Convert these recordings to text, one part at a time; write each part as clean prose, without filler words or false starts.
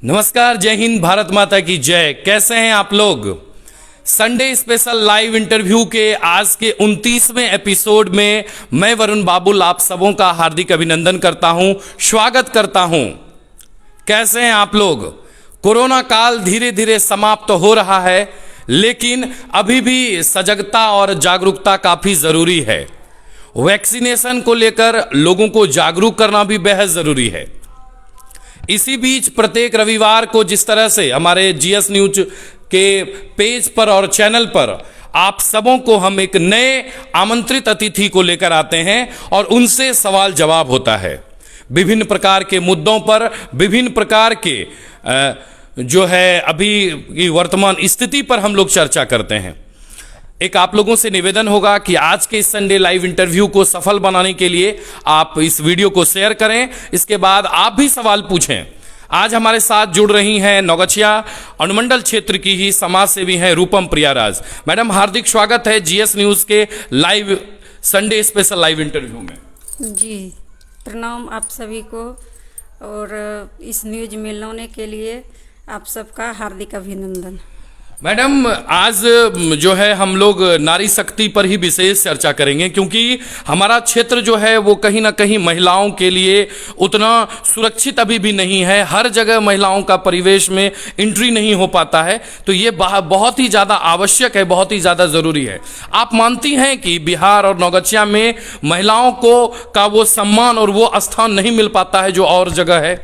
नमस्कार, जय हिंद, भारत माता की जय। कैसे हैं आप लोग? संडे स्पेशल लाइव इंटरव्यू के आज के 29वें एपिसोड में मैं वरुण बाबुल आप सबों का हार्दिक अभिनंदन करता हूं, स्वागत करता हूं। कैसे हैं आप लोग? कोरोना काल धीरे धीरे समाप्त हो रहा है, लेकिन अभी भी सजगता और जागरूकता काफी जरूरी है। वैक्सीनेशन को लेकर लोगों को जागरूक करना भी बेहद जरूरी है। इसी बीच प्रत्येक रविवार को जिस तरह से हमारे जीएस न्यूज के पेज पर और चैनल पर आप सबों को हम एक नए आमंत्रित अतिथि को लेकर आते हैं और उनसे सवाल जवाब होता है। विभिन्न प्रकार के मुद्दों पर, विभिन्न प्रकार के जो है अभी की वर्तमान स्थिति पर हम लोग चर्चा करते हैं। एक आप लोगों से निवेदन होगा कि आज के इस संडे लाइव इंटरव्यू को सफल बनाने के लिए आप इस वीडियो को शेयर करें, इसके बाद आप भी सवाल पूछें। आज हमारे साथ जुड़ रही हैं नौगछिया अनुमंडल क्षेत्र की ही समाज सेवी हैं रूपम प्रियाराज। मैडम, हार्दिक स्वागत है जीएस न्यूज के live Sunday special live interview में। जी, प्रणाम आप सभी को, और इस न्यूज में लाने के लिए आप सबका हार्दिक अभिनंदन। मैडम, आज जो है हम लोग नारी शक्ति पर ही विशेष चर्चा करेंगे, क्योंकि हमारा क्षेत्र जो है वो कहीं ना कहीं महिलाओं के लिए उतना सुरक्षित अभी भी नहीं है। हर जगह महिलाओं का परिवेश में एंट्री नहीं हो पाता है, तो ये बहुत ही ज़्यादा आवश्यक है, बहुत ही ज़्यादा ज़रूरी है। आप मानती हैं कि बिहार और नौगछिया में महिलाओं को का वो सम्मान और वो स्थान नहीं मिल पाता है जो और जगह है?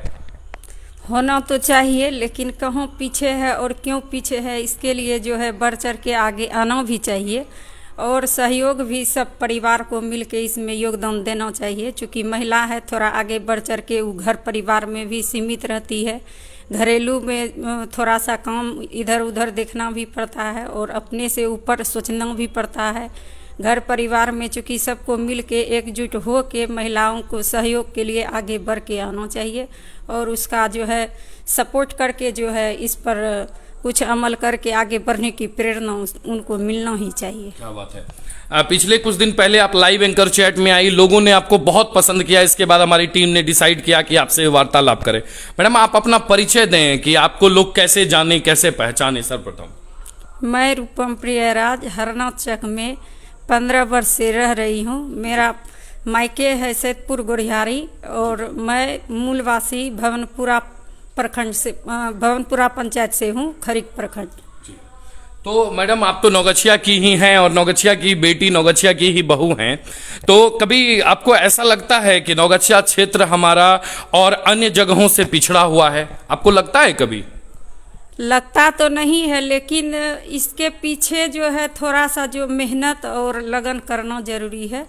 होना तो चाहिए, लेकिन कहाँ पीछे है और क्यों पीछे है, इसके लिए जो है बढ़ चढ़ के आगे आना भी चाहिए और सहयोग भी सब परिवार को मिल के इसमें योगदान देना चाहिए। चूँकि महिला है, थोड़ा आगे बढ़ चढ़ के वो घर परिवार में भी सीमित रहती है, घरेलू में थोड़ा सा काम इधर उधर देखना भी पड़ता है और अपने से ऊपर सोचना भी पड़ता है। घर परिवार में चूँकि सबको मिल के एकजुट हो के महिलाओं को सहयोग के लिए आगे बढ़ के आना चाहिए और उसका जो है सपोर्ट करके जो है इस पर कुछ अमल करके आगे बढ़ने की प्रेरणा उनको मिलना ही चाहिए। क्या बात है। पिछले कुछ दिन पहले आप लाइव एंकर चैट में आई, लोगों ने आपको बहुत पसंद किया। इसके बाद हमारी टीम ने डिसाइड किया कि आपसे वार्तालाप करें। मैडम, आप अपना परिचय दें कि आपको लोग कैसे जाने, कैसे पहचाने। सर्वप्रथम मैं रूपम प्रियराज हरनाथ चक में 15 वर्ष से रह रही हूँ। मेरा मायके है सैदपुर गोढ़ियारी और मैं मूलवासी भवनपुरा प्रखंड से, भवनपुरा पंचायत से हूँ, खरीक प्रखंड। तो मैडम, आप तो नौगछिया की ही हैं और नौगछिया की बेटी, नौगछिया की ही बहू हैं, तो कभी आपको ऐसा लगता है कि नौगछिया क्षेत्र हमारा और अन्य जगहों से पिछड़ा हुआ है? आपको लगता है कभी? लगता तो नहीं है, लेकिन इसके पीछे जो है थोड़ा सा जो मेहनत और लगन करना जरूरी है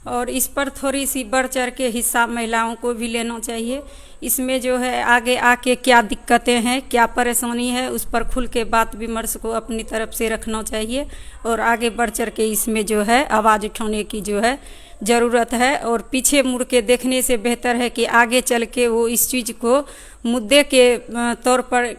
और इस पर थोड़ी सी बढ़ चढ़ के हिस्सा महिलाओं को भी लेना चाहिए। इसमें जो है आगे आके क्या दिक्कतें हैं, क्या परेशानी है, उस पर खुल के बात विमर्श को अपनी तरफ से रखना चाहिए और आगे बढ़ चढ़ के इसमें जो है आवाज़ उठाने की जो है ज़रूरत है। और पीछे मुड़ के देखने से बेहतर है कि आगे चल के वो इस चीज़ को मुद्दे के तौर पर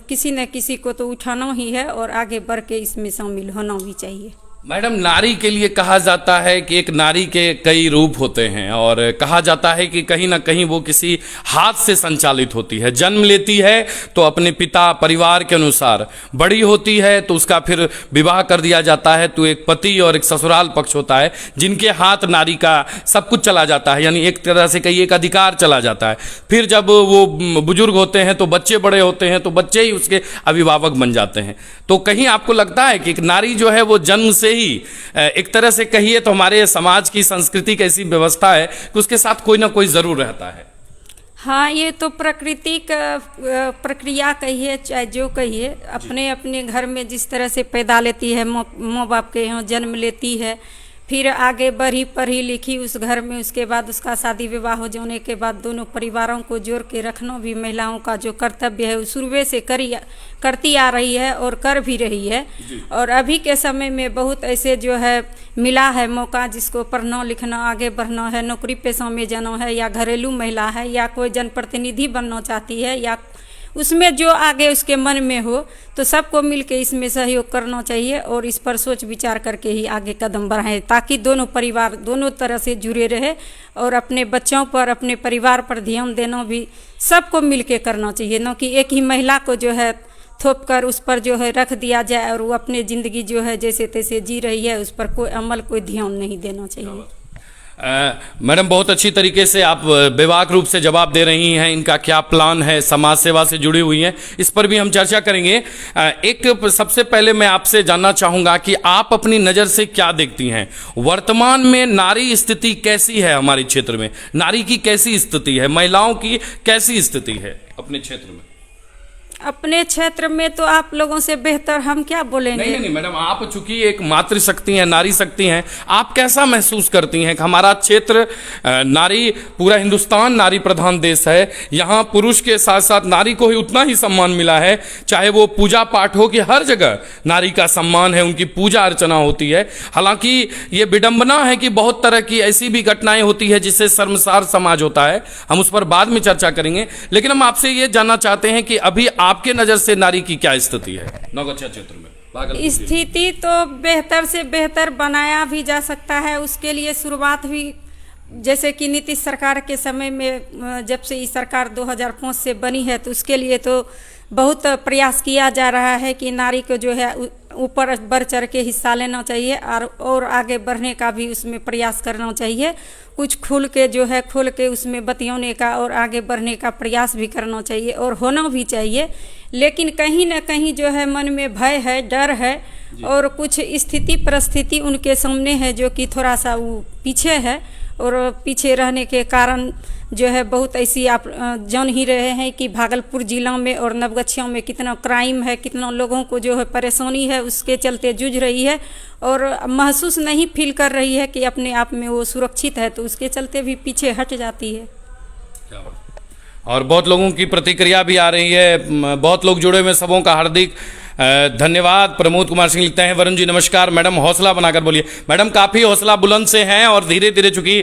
किसी न किसी को तो उठाना ही है और आगे बढ़ के इसमें शामिल होना भी चाहिए। मैडम, नारी के लिए कहा जाता है कि एक नारी के कई रूप होते हैं और कहा जाता है कि कहीं ना कहीं वो किसी हाथ से संचालित होती है। जन्म लेती है तो अपने पिता परिवार के अनुसार, बड़ी होती है तो उसका फिर विवाह कर दिया जाता है, तो एक पति और एक ससुराल पक्ष होता है जिनके हाथ नारी का सब कुछ चला जाता है, यानी एक तरह से कहीं एक अधिकार चला जाता है। फिर जब वो बुजुर्ग होते हैं तो बच्चे बड़े होते हैं तो बच्चे ही उसके अभिभावक बन जाते हैं। तो कहीं आपको लगता है कि एक नारी जो है वो जन्म से ही एक तरह से कहिए तो हमारे समाज की संस्कृति की ऐसी व्यवस्था है कि उसके साथ कोई ना कोई जरूर रहता है? हाँ, ये तो प्रकृति का प्रक्रिया कहिए चाहे जो कहिए, अपने अपने घर में जिस तरह से पैदा लेती है, माँ बाप के यहाँ जन्म लेती है, फिर आगे बढ़ी पढ़ी लिखी उस घर में, उसके बाद उसका शादी विवाह हो जाने के बाद दोनों परिवारों को जोड़ के रखना भी महिलाओं का जो कर्तव्य है, शुरू से करती आ रही है और कर भी रही है। और अभी के समय में बहुत ऐसे जो है मिला है मौका, जिसको पढ़ना लिखना आगे बढ़ना है, नौकरी पेशा में जाना है, या घरेलू महिला है, या कोई जनप्रतिनिधि बनना चाहती है, या उसमें जो आगे उसके मन में हो तो सबको मिलके इसमें सहयोग करना चाहिए और इस पर सोच विचार करके ही आगे कदम बढ़ाएं, ताकि दोनों परिवार दोनों तरह से जुड़े रहे और अपने बच्चों पर अपने परिवार पर ध्यान देना भी सबको मिलके करना चाहिए, न कि एक ही महिला को जो है थोप कर उस पर जो है रख दिया जाए और वो अपनी ज़िंदगी जो है जैसे तैसे जी रही है, उस पर कोई अमल कोई ध्यान नहीं देना चाहिए। मैडम बहुत अच्छी तरीके से आप बेबाक रूप से जवाब दे रही हैं। इनका क्या प्लान है, समाज सेवा से जुड़ी हुई हैं, इस पर भी हम चर्चा करेंगे। एक सबसे पहले मैं आपसे जानना चाहूँगा कि आप अपनी नज़र से क्या देखती हैं, वर्तमान में नारी स्थिति कैसी है हमारे क्षेत्र में, नारी की कैसी स्थिति है, महिलाओं की कैसी स्थिति है अपने क्षेत्र में? अपने क्षेत्र में तो आप लोगों से बेहतर हम क्या बोलेंगे। नहीं मैडम, आप चूंकि एक मातृशक्ति हैं, नारी शक्ति हैं, आप कैसा महसूस करती हैं कि हमारा क्षेत्र नारी, पूरा हिंदुस्तान नारी प्रधान देश है, यहाँ पुरुष के साथ साथ नारी को ही उतना ही सम्मान मिला है, चाहे वो पूजा पाठ हो कि हर जगह नारी का सम्मान है, उनकी पूजा अर्चना होती है। हालांकि ये विडंबना है कि बहुत तरह की ऐसी भी घटनाएं होती है जिससे शर्मसार समाज होता है, हम उस पर बाद में चर्चा करेंगे। लेकिन हम आपसे ये जानना चाहते हैं कि अभी आपके नजर से नारी की क्या स्थिति है नौगछिया क्षेत्र में? स्थिति तो बेहतर से बेहतर बनाया भी जा सकता है, उसके लिए शुरुआत भी जैसे कि नीतीश सरकार के समय में, जब से ये सरकार 2005 से बनी है तो उसके लिए तो बहुत प्रयास किया जा रहा है कि नारी को जो है ऊपर बढ़ चढ़ के हिस्सा लेना चाहिए और आगे बढ़ने का भी उसमें प्रयास करना चाहिए, कुछ खुल के जो है खोल के उसमें बतियाने का और आगे बढ़ने का प्रयास भी करना चाहिए और होना भी चाहिए। लेकिन कहीं ना कहीं जो है मन में भय है, डर है और कुछ स्थिति परिस्थिति उनके सामने है जो कि थोड़ा सा वो पीछे है, और पीछे रहने के कारण जो है बहुत ऐसी आप जान ही रहे हैं कि भागलपुर जिला में और नवगछिया में कितना क्राइम है, कितना लोगों को जो है परेशानी है, उसके चलते जूझ रही है और महसूस नहीं फील कर रही है कि अपने आप में वो सुरक्षित है, तो उसके चलते भी पीछे हट जाती है। और बहुत लोगों की प्रतिक्रिया भी आ रही है, बहुत लोग जुड़े हुए, सबों का हार्दिक धन्यवाद। प्रमोद कुमार सिंह लिखते हैं, वरुण जी नमस्कार, मैडम हौसला बनाकर बोलिए। मैडम काफ़ी हौसला बुलंद से हैं और धीरे धीरे चूंकि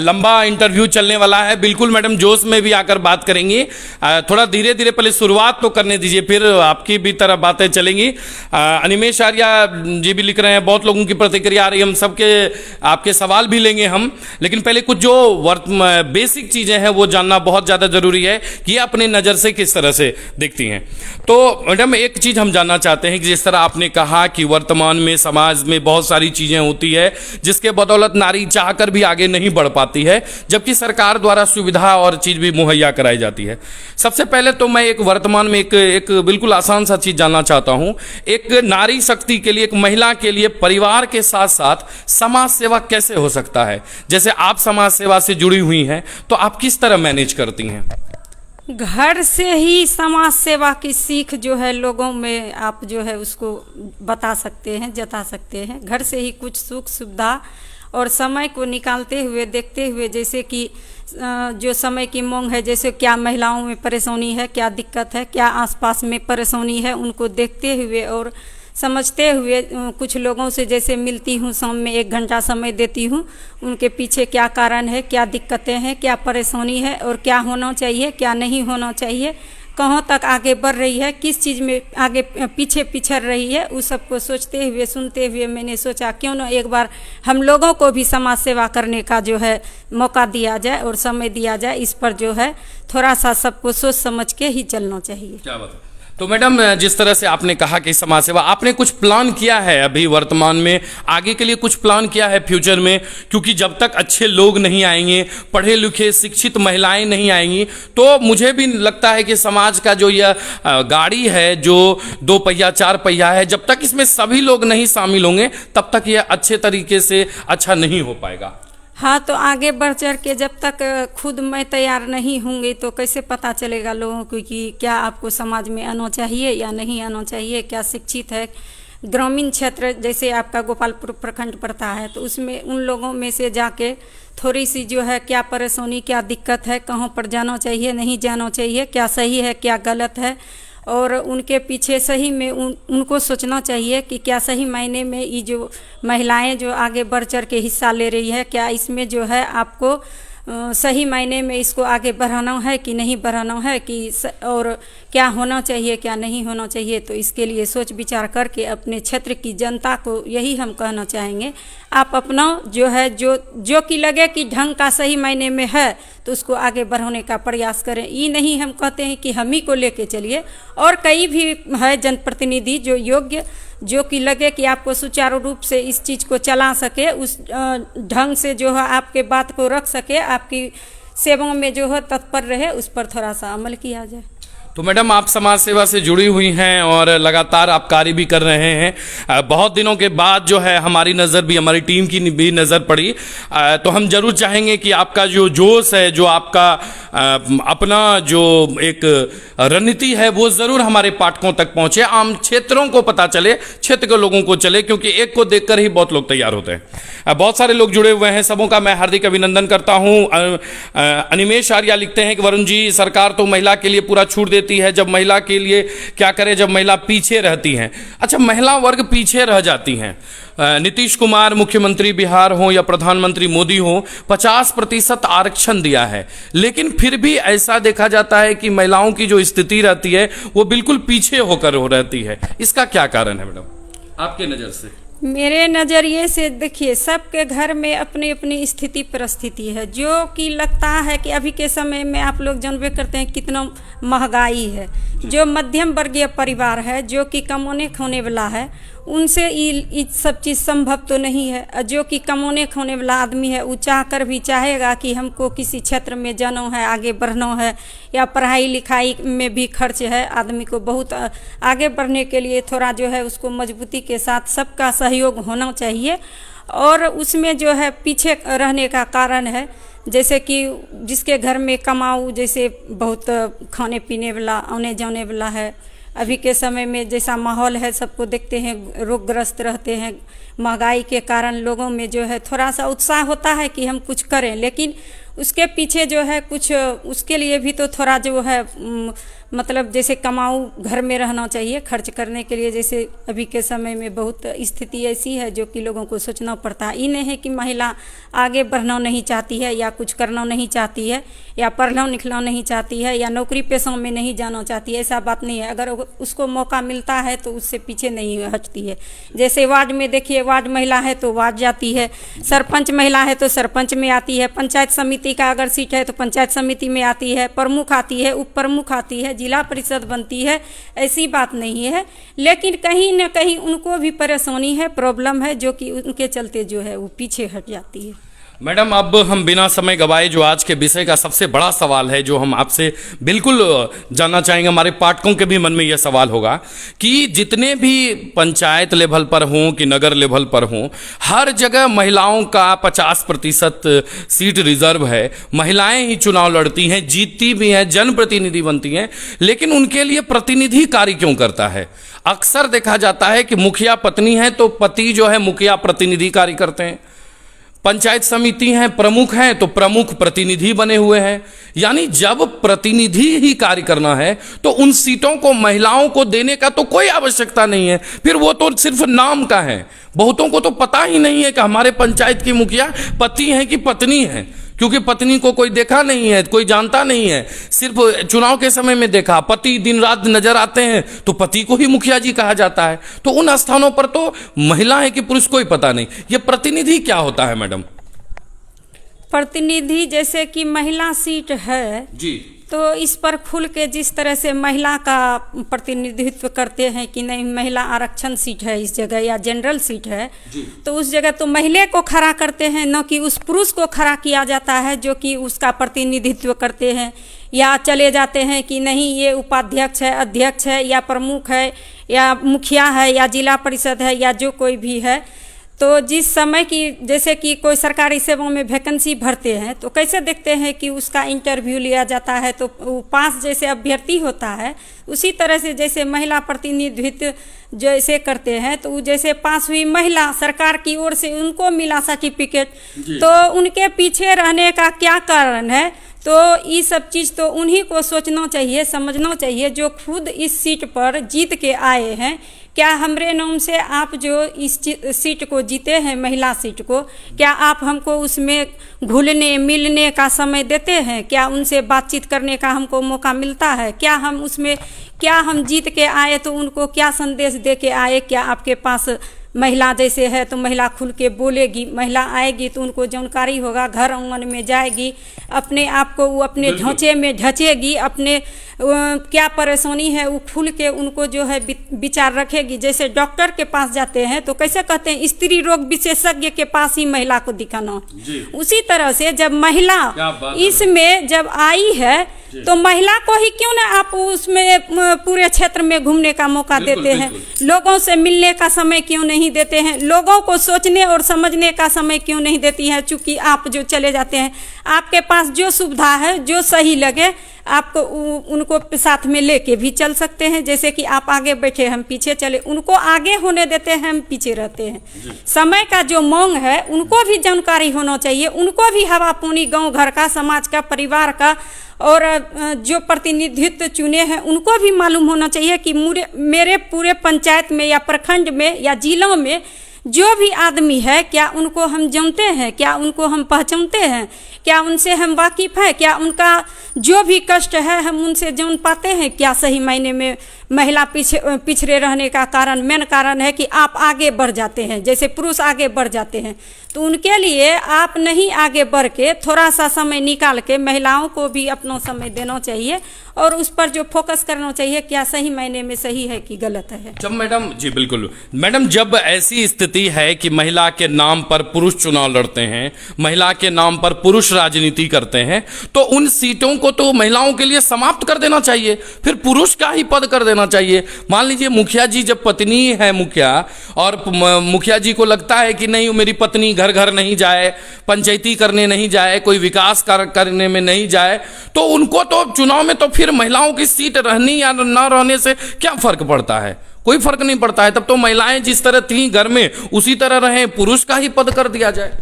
लंबा इंटरव्यू चलने वाला है, बिल्कुल मैडम जोश में भी आकर बात करेंगी। थोड़ा धीरे धीरे पहले शुरुआत तो करने दीजिए, फिर आपकी भी तरह बातें चलेंगी। अनिमेश आर्या जी भी लिख रहे हैं, बहुत लोगों की प्रतिक्रिया आ रही है, हम सबके आपके सवाल भी लेंगे हम, लेकिन पहले कुछ जो बेसिक चीज़ें हैं वो जानना बहुत ज़्यादा जरूरी है कि अपने नज़र से किस तरह से देखती हैं। तो मैडम एक चीज़ हम जानना चाहते हैं कि जिस तरह आपने कहा कि वर्तमान में समाज में बहुत सारी चीजें होती है जिसके बदौलत नारी चाहकर भी आगे नहीं बढ़ पाती है, जबकि सरकार द्वारा सुविधा और चीज भी मुहैया कराई जाती है। सबसे पहले तो मैं एक वर्तमान में एक बिल्कुल आसान सा चीज जानना चाहता हूं, एक नारी शक्ति के लिए, एक महिला के लिए परिवार के साथ साथ समाज सेवा कैसे हो सकता है? जैसे आप समाज सेवा से जुड़ी हुई हैं तो आप किस तरह मैनेज करती हैं? घर से ही समाज सेवा की सीख जो है लोगों में आप जो है उसको बता सकते हैं, जता सकते हैं। घर से ही कुछ सुख सुविधा और समय को निकालते हुए, देखते हुए, जैसे कि जो समय की मांग है, जैसे क्या महिलाओं में परेशानी है, क्या दिक्कत है, क्या आसपास में परेशानी है, उनको देखते हुए और समझते हुए कुछ लोगों से जैसे मिलती हूँ, शाम में 1 घंटा समय देती हूँ, उनके पीछे क्या कारण है, क्या दिक्कतें हैं, क्या परेशानी है और क्या होना चाहिए, क्या नहीं होना चाहिए, कहाँ तक आगे बढ़ रही है, किस चीज़ में आगे पीछे पिछड़ रही है, उस सबको सोचते हुए सुनते हुए मैंने सोचा क्यों ना एक बार हम लोगों को भी समाज सेवा करने का जो है मौका दिया जाए और समय दिया जाए। इस पर जो है थोड़ा सा सबको सोच समझ के ही चलना चाहिए। क्या बात है। तो मैडम जिस तरह से आपने कहा कि समाज सेवा, आपने कुछ प्लान किया है अभी वर्तमान में, आगे के लिए कुछ प्लान किया है फ्यूचर में? क्योंकि जब तक अच्छे लोग नहीं आएंगे, पढ़े लिखे शिक्षित महिलाएं नहीं आएंगी, तो मुझे भी लगता है कि समाज का जो यह गाड़ी है, जो 2 पहिया 4 पहिया है, जब तक इसमें सभी लोग नहीं शामिल होंगे तब तक यह अच्छे तरीके से अच्छा नहीं हो पाएगा। हाँ, तो आगे बढ़ चढ़ के जब तक खुद मैं तैयार नहीं होंगी तो कैसे पता चलेगा लोगों को कि क्या आपको समाज में आना चाहिए या नहीं आना चाहिए, क्या शिक्षित है। ग्रामीण क्षेत्र जैसे आपका गोपालपुर प्रखंड पड़ता है तो उसमें उन लोगों में से जाके थोड़ी सी जो है क्या परेशानी, क्या दिक्कत है, कहाँ पर जाना चाहिए, नहीं जाना चाहिए, क्या सही है, क्या गलत है, और उनके पीछे सही में उनको सोचना चाहिए कि क्या सही मायने में ये जो महिलाएं जो आगे बढ़ चढ़ के हिस्सा ले रही है, क्या इसमें जो है आपको सही मायने में इसको आगे बढ़ाना है कि नहीं बढ़ाना है और क्या होना चाहिए क्या नहीं होना चाहिए। तो इसके लिए सोच विचार करके अपने क्षेत्र की जनता को यही हम कहना चाहेंगे, आप अपना जो है जो कि लगे कि ढंग का सही मायने में है तो उसको आगे बढ़ाने का प्रयास करें। ये नहीं हम कहते हैं कि हम ही को लेके चलिए, और कई भी है जनप्रतिनिधि जो योग्य, जो कि लगे कि आपको सुचारू रूप से इस चीज़ को चला सके, उस ढंग से जो है आपके बात को रख सके, आपकी सेवा में जो है तत्पर रहे, उस पर थोड़ा सा अमल किया जाए। तो मैडम, आप समाज सेवा से जुड़ी हुई हैं और लगातार आप कार्य भी कर रहे हैं। बहुत दिनों के बाद जो है हमारी नज़र भी, हमारी टीम की भी नज़र पड़ी, तो हम जरूर चाहेंगे कि आपका जो जोश है, जो आपका अपना जो एक रणनीति है, वो ज़रूर हमारे पाठकों तक पहुँचे, आम क्षेत्रों को पता चले, क्षेत्र के लोगों को चले, क्योंकि एक को देखकर ही बहुत लोग तैयार होते हैं। बहुत सारे लोग जुड़े हुए हैं, सबों का मैं हार्दिक अभिनंदन करता हूँ। अनिमेश आर्या लिखते हैं कि वरुण जी, सरकार तो महिला के लिए पूरा छूट देती है, जब महिला के लिए क्या करे जब महिला पीछे रहती हैं। अच्छा, महिला वर्ग पीछे रह जाती हैं। नीतीश कुमार मुख्यमंत्री बिहार हो या प्रधानमंत्री मोदी हो, 50% आरक्षण दिया है, लेकिन फिर भी ऐसा देखा जाता है कि महिलाओं की जो स्थिति रहती है वो बिल्कुल पीछे होकर हो रहती है। इसका क्या कारण है मैडम, आपके नज़र से? मेरे नज़रिए से देखिए, सबके घर में अपनी अपनी स्थिति परिस्थिति है, जो कि लगता है कि अभी के समय में आप लोग जानबे करते हैं कितना महंगाई है। जो मध्यम वर्गीय परिवार है, जो कि कमाने खाने वाला है, उनसे ये सब चीज़ संभव तो नहीं है। जो कि कमाने खाने वाला आदमी है, वो चाह कर भी चाहेगा कि हमको किसी क्षेत्र में जाना है, आगे बढ़ना है, या पढ़ाई लिखाई में भी खर्च है, आदमी को बहुत आगे बढ़ने के लिए थोड़ा जो है उसको मजबूती के साथ सबका सहयोग होना चाहिए। और उसमें जो है पीछे रहने का कारण है, जैसे कि जिसके घर में कमाऊ, जैसे बहुत खाने पीने वाला, आने जाने वाला है, अभी के समय में जैसा माहौल है सबको देखते हैं, रोगग्रस्त रहते हैं। महंगाई के कारण लोगों में जो है थोड़ा सा उत्साह होता है कि हम कुछ करें, लेकिन उसके पीछे जो है कुछ उसके लिए भी तो थोड़ा जो है मतलब जैसे कमाऊ घर में रहना चाहिए खर्च करने के लिए। जैसे अभी के समय में बहुत स्थिति ऐसी है जो कि लोगों को सोचना पड़ता है। ये नहीं है कि महिला आगे बढ़ना नहीं चाहती है, या कुछ करना नहीं चाहती है, या पढ़ना लिखना नहीं चाहती है, या नौकरी पेशा में नहीं जाना चाहती है, ऐसा बात नहीं है। अगर उसको मौका मिलता है तो उससे पीछे नहीं हटती है। जैसे वार्ड में देखिए, वार्ड महिला है तो वार्ड जाती है, सरपंच महिला है तो सरपंच में आती है, पंचायत समिति का अगर सीट है तो पंचायत समिति में आती है, प्रमुख आती है, उप प्रमुख आती है, जिला परिषद बनती है। ऐसी बात नहीं है, लेकिन कहीं न कहीं उनको भी परेशानी है, प्रॉब्लम है, जो कि उनके चलते जो है वो पीछे हट जाती है। मैडम, अब हम बिना समय गवाए जो आज के विषय का सबसे बड़ा सवाल है, जो हम आपसे बिल्कुल जानना चाहेंगे, हमारे पाठकों के भी मन में यह सवाल होगा कि जितने भी पंचायत लेवल पर हों कि नगर लेवल पर हों, हर जगह महिलाओं का 50% सीट रिजर्व है। महिलाएं ही चुनाव लड़ती हैं, जीतती भी हैं, जनप्रतिनिधि बनती हैं, लेकिन उनके लिए प्रतिनिधि कार्य क्यों करता है? अक्सर देखा जाता है कि मुखिया पत्नी है तो पति जो है मुखिया प्रतिनिधि कार्य करते हैं, पंचायत समिति हैं, प्रमुख हैं तो प्रमुख प्रतिनिधि बने हुए हैं। यानी जब प्रतिनिधि ही कार्य करना है तो उन सीटों को महिलाओं को देने का तो कोई आवश्यकता नहीं है, फिर वो तो सिर्फ नाम का है। बहुतों को तो पता ही नहीं है कि हमारे पंचायत की मुखिया पति हैं कि पत्नी है, क्योंकि पत्नी को कोई देखा नहीं है, कोई जानता नहीं है। सिर्फ चुनाव के समय में देखा, पति दिन रात नजर आते हैं तो पति को ही मुखिया जी कहा जाता है। तो उन स्थानों पर तो महिला है कि पुरुष कोई पता नहीं। ये प्रतिनिधि क्या होता है मैडम? प्रतिनिधि जैसे कि महिला सीट है जी, तो इस पर खुल के जिस तरह से महिला का प्रतिनिधित्व करते हैं कि नहीं, महिला आरक्षण सीट है इस जगह, या जनरल सीट है, तो उस जगह तो महिला को खड़ा करते हैं, न कि उस पुरुष को खड़ा किया जाता है जो कि उसका प्रतिनिधित्व करते हैं। या चले जाते हैं कि नहीं, ये उपाध्यक्ष है, अध्यक्ष है, या प्रमुख है, या मुखिया है, या जिला परिषद है, या जो कोई भी है। तो जिस समय की जैसे कि कोई सरकारी सेवा में वैकेंसी भरते हैं तो कैसे देखते हैं कि उसका इंटरव्यू लिया जाता है, तो वो पास जैसे अभ्यर्थी होता है, उसी तरह से जैसे महिला प्रतिनिधित्व जैसे करते हैं, तो जैसे पास हुई महिला, सरकार की ओर से उनको मिला सर्टिफिकेट, तो उनके पीछे रहने का क्या कारण है? तो ये सब चीज़ तो उन्हीं को सोचना चाहिए, समझना चाहिए, जो खुद इस सीट पर जीत के आए हैं। क्या हमरे नाम से आप जो इस सीट को जीते हैं, महिला सीट को, क्या आप हमको उसमें घुलने मिलने का समय देते हैं? क्या उनसे बातचीत करने का हमको मौका मिलता है? क्या हम उसमें, क्या हम जीत के आए तो उनको क्या संदेश दे के आए? क्या आपके पास महिला जैसे है तो महिला खुल के बोलेगी, महिला आएगी तो उनको जानकारी होगा, घर आंगन में जाएगी, अपने आप को वो अपने ढांचे में ढचेगी, अपने क्या परेशानी है वो खुल के उनको जो है विचार रखेगी। जैसे डॉक्टर के पास जाते हैं तो कैसे कहते हैं स्त्री रोग विशेषज्ञ के पास ही महिला को दिखाना, उसी तरह से जब महिला इसमें जब आई है तो महिला को ही क्यों ना आप उसमें पूरे क्षेत्र में घूमने का मौका देते हैं? लोगों से मिलने का समय क्यों नहीं देते हैं? लोगों को सोचने और समझने का समय क्यों नहीं देती है? चूंकि आप जो चले जाते हैं, आपके पास जो सुविधा है, जो सही लगे, आपको उनको साथ में लेके भी चल सकते हैं। जैसे कि आप आगे बैठे, हम पीछे चले, उनको आगे होने देते हैं, हम पीछे रहते हैं। समय का जो मांग है उनको भी जानकारी होना चाहिए, उनको भी हवा पानी गांव घर का, समाज का, परिवार का, और जो प्रतिनिधित्व चुने हैं उनको भी मालूम होना चाहिए कि मेरे पूरे पंचायत में या प्रखंड में या जिलों में जो भी आदमी है, क्या उनको हम जानते हैं? क्या उनको हम पहचानते हैं? क्या उनसे हम वाकिफ है? क्या उनका जो भी कष्ट है हम उनसे जान पाते हैं? क्या सही मायने में महिला पिछड़े रहने का कारण, मेन कारण है कि आप आगे बढ़ जाते हैं, जैसे पुरुष आगे बढ़ जाते हैं, तो उनके लिए आप नहीं आगे बढ़ के थोड़ा सा समय निकाल के महिलाओं को भी अपना समय देना चाहिए और उस पर जो फोकस करना चाहिए, क्या सही मायने में सही है कि गलत है। जब मैडम जी बिल्कुल मैडम, जब ऐसी स्थिति है कि महिला के नाम पर पुरुष चुनाव लड़ते हैं, महिला के नाम पर पुरुष राजनीति करते हैं, तो उन सीटों को तो महिलाओं के लिए समाप्त कर देना चाहिए, फिर पुरुष का ही पद कर देना चाहिए। मान लीजिए मुखिया जी जब पत्नी है मुखिया, और मुखिया जी को लगता है कि नहीं मेरी पत्नी घर घर नहीं जाए, पंचायती करने नहीं जाए, कोई विकास करने में नहीं जाए, तो उनको तो चुनाव में तो फिर महिलाओं की सीट रहनी या न रहने से क्या फर्क पड़ता है? कोई फर्क नहीं पड़ता है। तब तो महिलाएं जिस तरह थी घर में उसी तरह रहें, पुरुष का ही पद कर दिया जाए।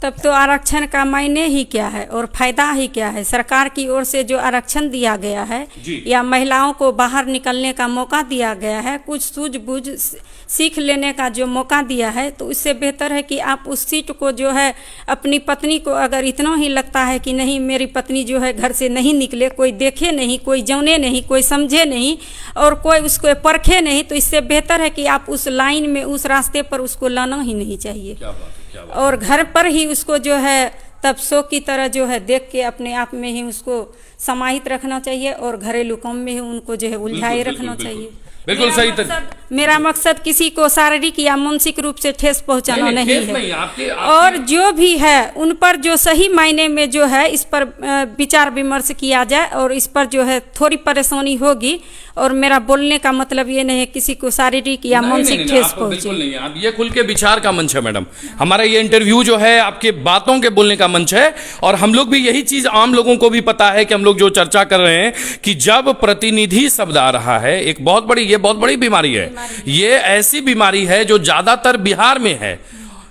तब तो आरक्षण का मायने ही क्या है और फायदा ही क्या है? सरकार की ओर से जो आरक्षण दिया गया है या महिलाओं को बाहर निकलने का मौका दिया गया है, कुछ सूझबूझ सीख लेने का जो मौका दिया है, तो इससे बेहतर है कि आप उस सीट को जो है अपनी पत्नी को, अगर इतना ही लगता है कि नहीं मेरी पत्नी जो है घर से नहीं निकले, कोई देखे नहीं, कोई जाने नहीं, कोई समझे नहीं और कोई उसको परखे नहीं, तो इससे बेहतर है कि आप उस लाइन में, उस रास्ते पर उसको लाना ही नहीं चाहिए। क्या बात है, क्या बात और घर पर ही उसको जो है तब शो की तरह जो है देख के अपने आप में ही उसको समाहित रखना चाहिए और घरेलू काम में ही उनको जो है उलझाए रखना चाहिए। बिल्कुल सही। मेरा मकसद किसी को शारीरिक या मानसिक रूप से ठेस पहुंचाना नहीं है। आपके और जो भी है उन पर जो सही मायने में जो है इस पर विचार विमर्श किया जाए और इस पर जो है थोड़ी परेशानी होगी। और मेरा बोलने का मतलब ये नहीं है किसी को शारीरिक या मानसिक ठेस पहुंचे। बिल्कुल नहीं, आप ये खुल के विचार का मंच है मैडम। हमारा ये इंटरव्यू जो है आपके बातों के बोलने का मंच है और हम लोग भी यही चीज आम लोगों को भी पता है कि हम लोग जो चर्चा कर रहे हैं कि जब प्रतिनिधि शब्द आ रहा है, एक बहुत बड़ी बीमारी है। ये ऐसी बीमारी है जो ज्यादातर बिहार में है।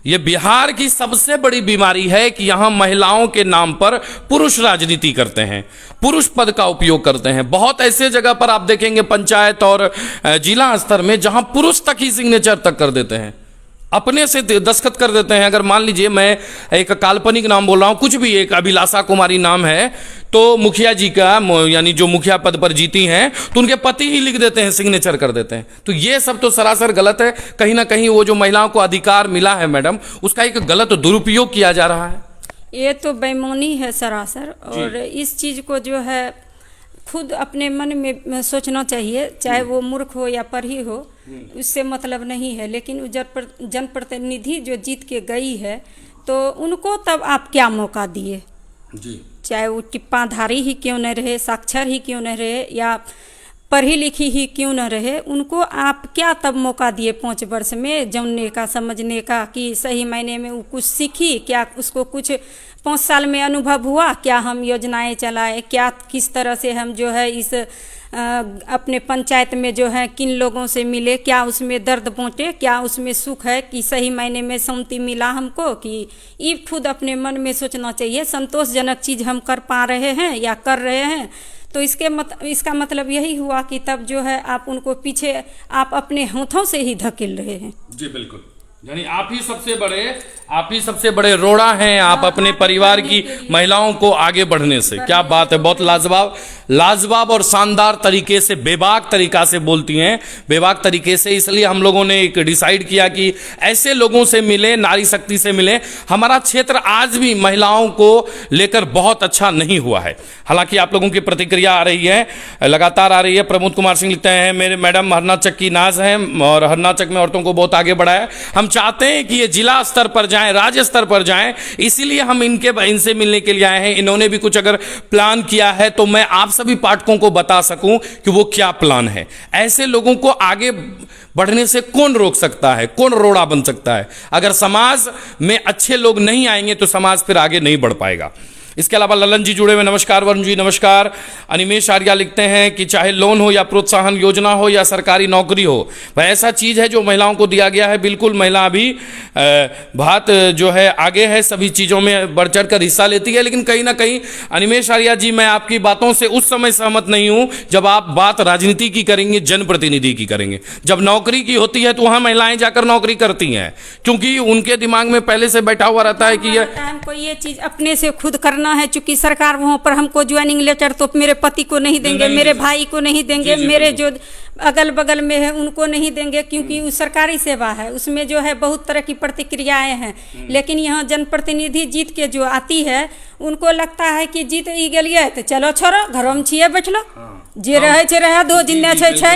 ये बिहार की सबसे बड़ी बीमारी है कि यहां महिलाओं के नाम पर पुरुष राजनीति करते हैं, पुरुष पद का उपयोग करते हैं। बहुत ऐसे जगह पर आप देखेंगे पंचायत और जिला स्तर में जहां पुरुष तक ही सिग्नेचर तक कर देते हैं, अपने से दस्तखत कर देते हैं। अगर मान लीजिए मैं एक काल्पनिक नाम बोल रहा हूं, कुछ भी, एक अभिलाषा कुमारी नाम है, तो मुखिया जी का यानी जो मुखिया पद पर जीती हैं तो उनके पति ही लिख देते हैं, सिग्नेचर कर देते हैं। तो ये सब तो सरासर गलत है। कहीं ना कहीं वो जो महिलाओं को अधिकार मिला है मैडम, उसका एक गलत दुरुपयोग किया जा रहा है। ये तो बेईमानी है सरासर। और इस चीज को जो है खुद अपने मन में सोचना चाहिए, चाहे वो मूर्ख हो या पढ़ी हो, उससे मतलब नहीं है। लेकिन जनप्रतिनिधि जो जीत के गई है तो उनको तब आप क्या मौका दिए जी? चाहे वो टिप्पाधारी ही क्यों न रहे, साक्षर ही क्यों न रहे या पढ़ी लिखी ही क्यों न रहे, उनको आप क्या तब मौका दिए 5 वर्ष में जानने का, समझने का कि सही मायने में वो कुछ सीखी क्या, उसको कुछ 5 साल में अनुभव हुआ क्या, हम योजनाएं चलाए क्या, किस तरह से हम जो है इस अपने पंचायत में जो है किन लोगों से मिले, क्या उसमें दर्द बांटे, क्या उसमें सुख है, कि सही मायने में शांति मिला हमको, कि ये खुद अपने मन में सोचना चाहिए। संतोषजनक चीज़ हम कर पा रहे हैं या कर रहे हैं, तो इसका मतलब यही हुआ कि तब जो है आप उनको पीछे आप अपने हाथों से ही धकेल रहे हैं। जी बिल्कुल, यानी आप ही सबसे बड़े रोड़ा हैं आप अपने परिवार की महिलाओं को आगे बढ़ने से। क्या बात है, बहुत लाजवाब और शानदार तरीके से, बेबाक तरीका से बोलती हैं, बेबाक तरीके से। इसलिए हम लोगों ने एक डिसाइड किया कि ऐसे लोगों से मिले, नारी शक्ति से मिले। हमारा क्षेत्र आज भी महिलाओं को लेकर बहुत अच्छा नहीं हुआ है। हालांकि आप लोगों की प्रतिक्रिया आ रही है, लगातार आ रही है। प्रमोद कुमार सिंह लिखते हैं, मेरे मैडम हरनाचक की नाज हैं और हरनाचक में औरतों को बहुत आगे बढ़ाया। हम चाहते हैं कि ये जिला स्तर पर जाएं, राज्य स्तर पर जाएं, इसीलिए हम इनसे मिलने के लिए आए हैं। इन्होंने भी कुछ अगर प्लान किया है तो मैं आप सभी पाठकों को बता सकूं कि वो क्या प्लान है। ऐसे लोगों को आगे बढ़ने से कौन रोक सकता है, कौन रोड़ा बन सकता है? अगर समाज में अच्छे लोग नहीं आएंगे तो समाज फिर आगे नहीं बढ़ पाएगा। इसके अलावा ललन जी जुड़े हुए, नमस्कार वरुण जी, नमस्कार। अनिमेश आर्या लिखते हैं कि चाहे लोन हो या प्रोत्साहन योजना हो या सरकारी नौकरी हो, वह ऐसा चीज है जो महिलाओं को दिया गया है। बिल्कुल, महिला अभी बहुत जो है आगे है, सभी चीजों में बढ़ चढ़ कर हिस्सा लेती है। लेकिन कहीं ना कहीं अनिमेश आर्या जी, मैं आपकी बातों से उस समय सहमत नहीं हूं जब आप बात राजनीति की करेंगे, जनप्रतिनिधि की करेंगे। जब नौकरी की होती है तो वहां महिलाएं जाकर नौकरी करती हैं, क्योंकि उनके दिमाग में पहले से बैठा हुआ रहता है कि हमको ये चीज अपने से खुद करना है। चूंकि सरकार वहां पर हमको ज्वाइनिंग लेटर तो मेरे पति को नहीं देंगे, मेरे भाई को नहीं देंगे, मेरे जो अगल बगल में है उनको नहीं देंगे, क्योंकि वो सरकारी सेवा है। उसमें जो है बहुत तरह की प्रतिक्रियाएं हैं। लेकिन यहाँ जनप्रतिनिधि जीत के जो आती है, उनको लगता है कि जीत ही गलिए तो चलो छोड़ो, घरों में छिए बैठ लो, जे रहे दो जिन्ने छे।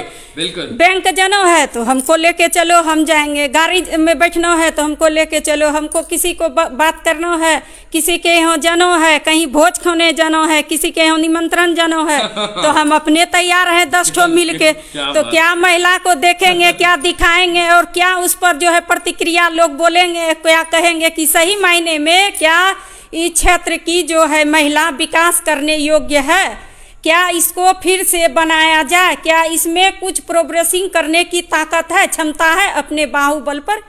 बैंक जाना है तो हमको लेके चलो, हम जाएंगे। गाड़ी में बैठना है तो हमको लेके चलो। हमको किसी को बात करना है, किसी के यहाँ जाना है, कहीं भोज खाने जाना है, किसी के यहाँ निमंत्रण जाना है तो हम अपने तैयार हैं 10 ठो मिल के। तो क्या महिला को देखेंगे, क्या दिखाएंगे और क्या उस पर जो है प्रतिक्रिया लोग बोलेंगे, क्या कहेंगे कि सही मायने में क्या इस क्षेत्र की जो है महिला विकास करने योग्य है, क्या इसको फिर से बनाया जाए, क्या इसमें कुछ प्रोग्रेसिंग करने की ताकत है, क्षमता है अपने बाहुबल पर,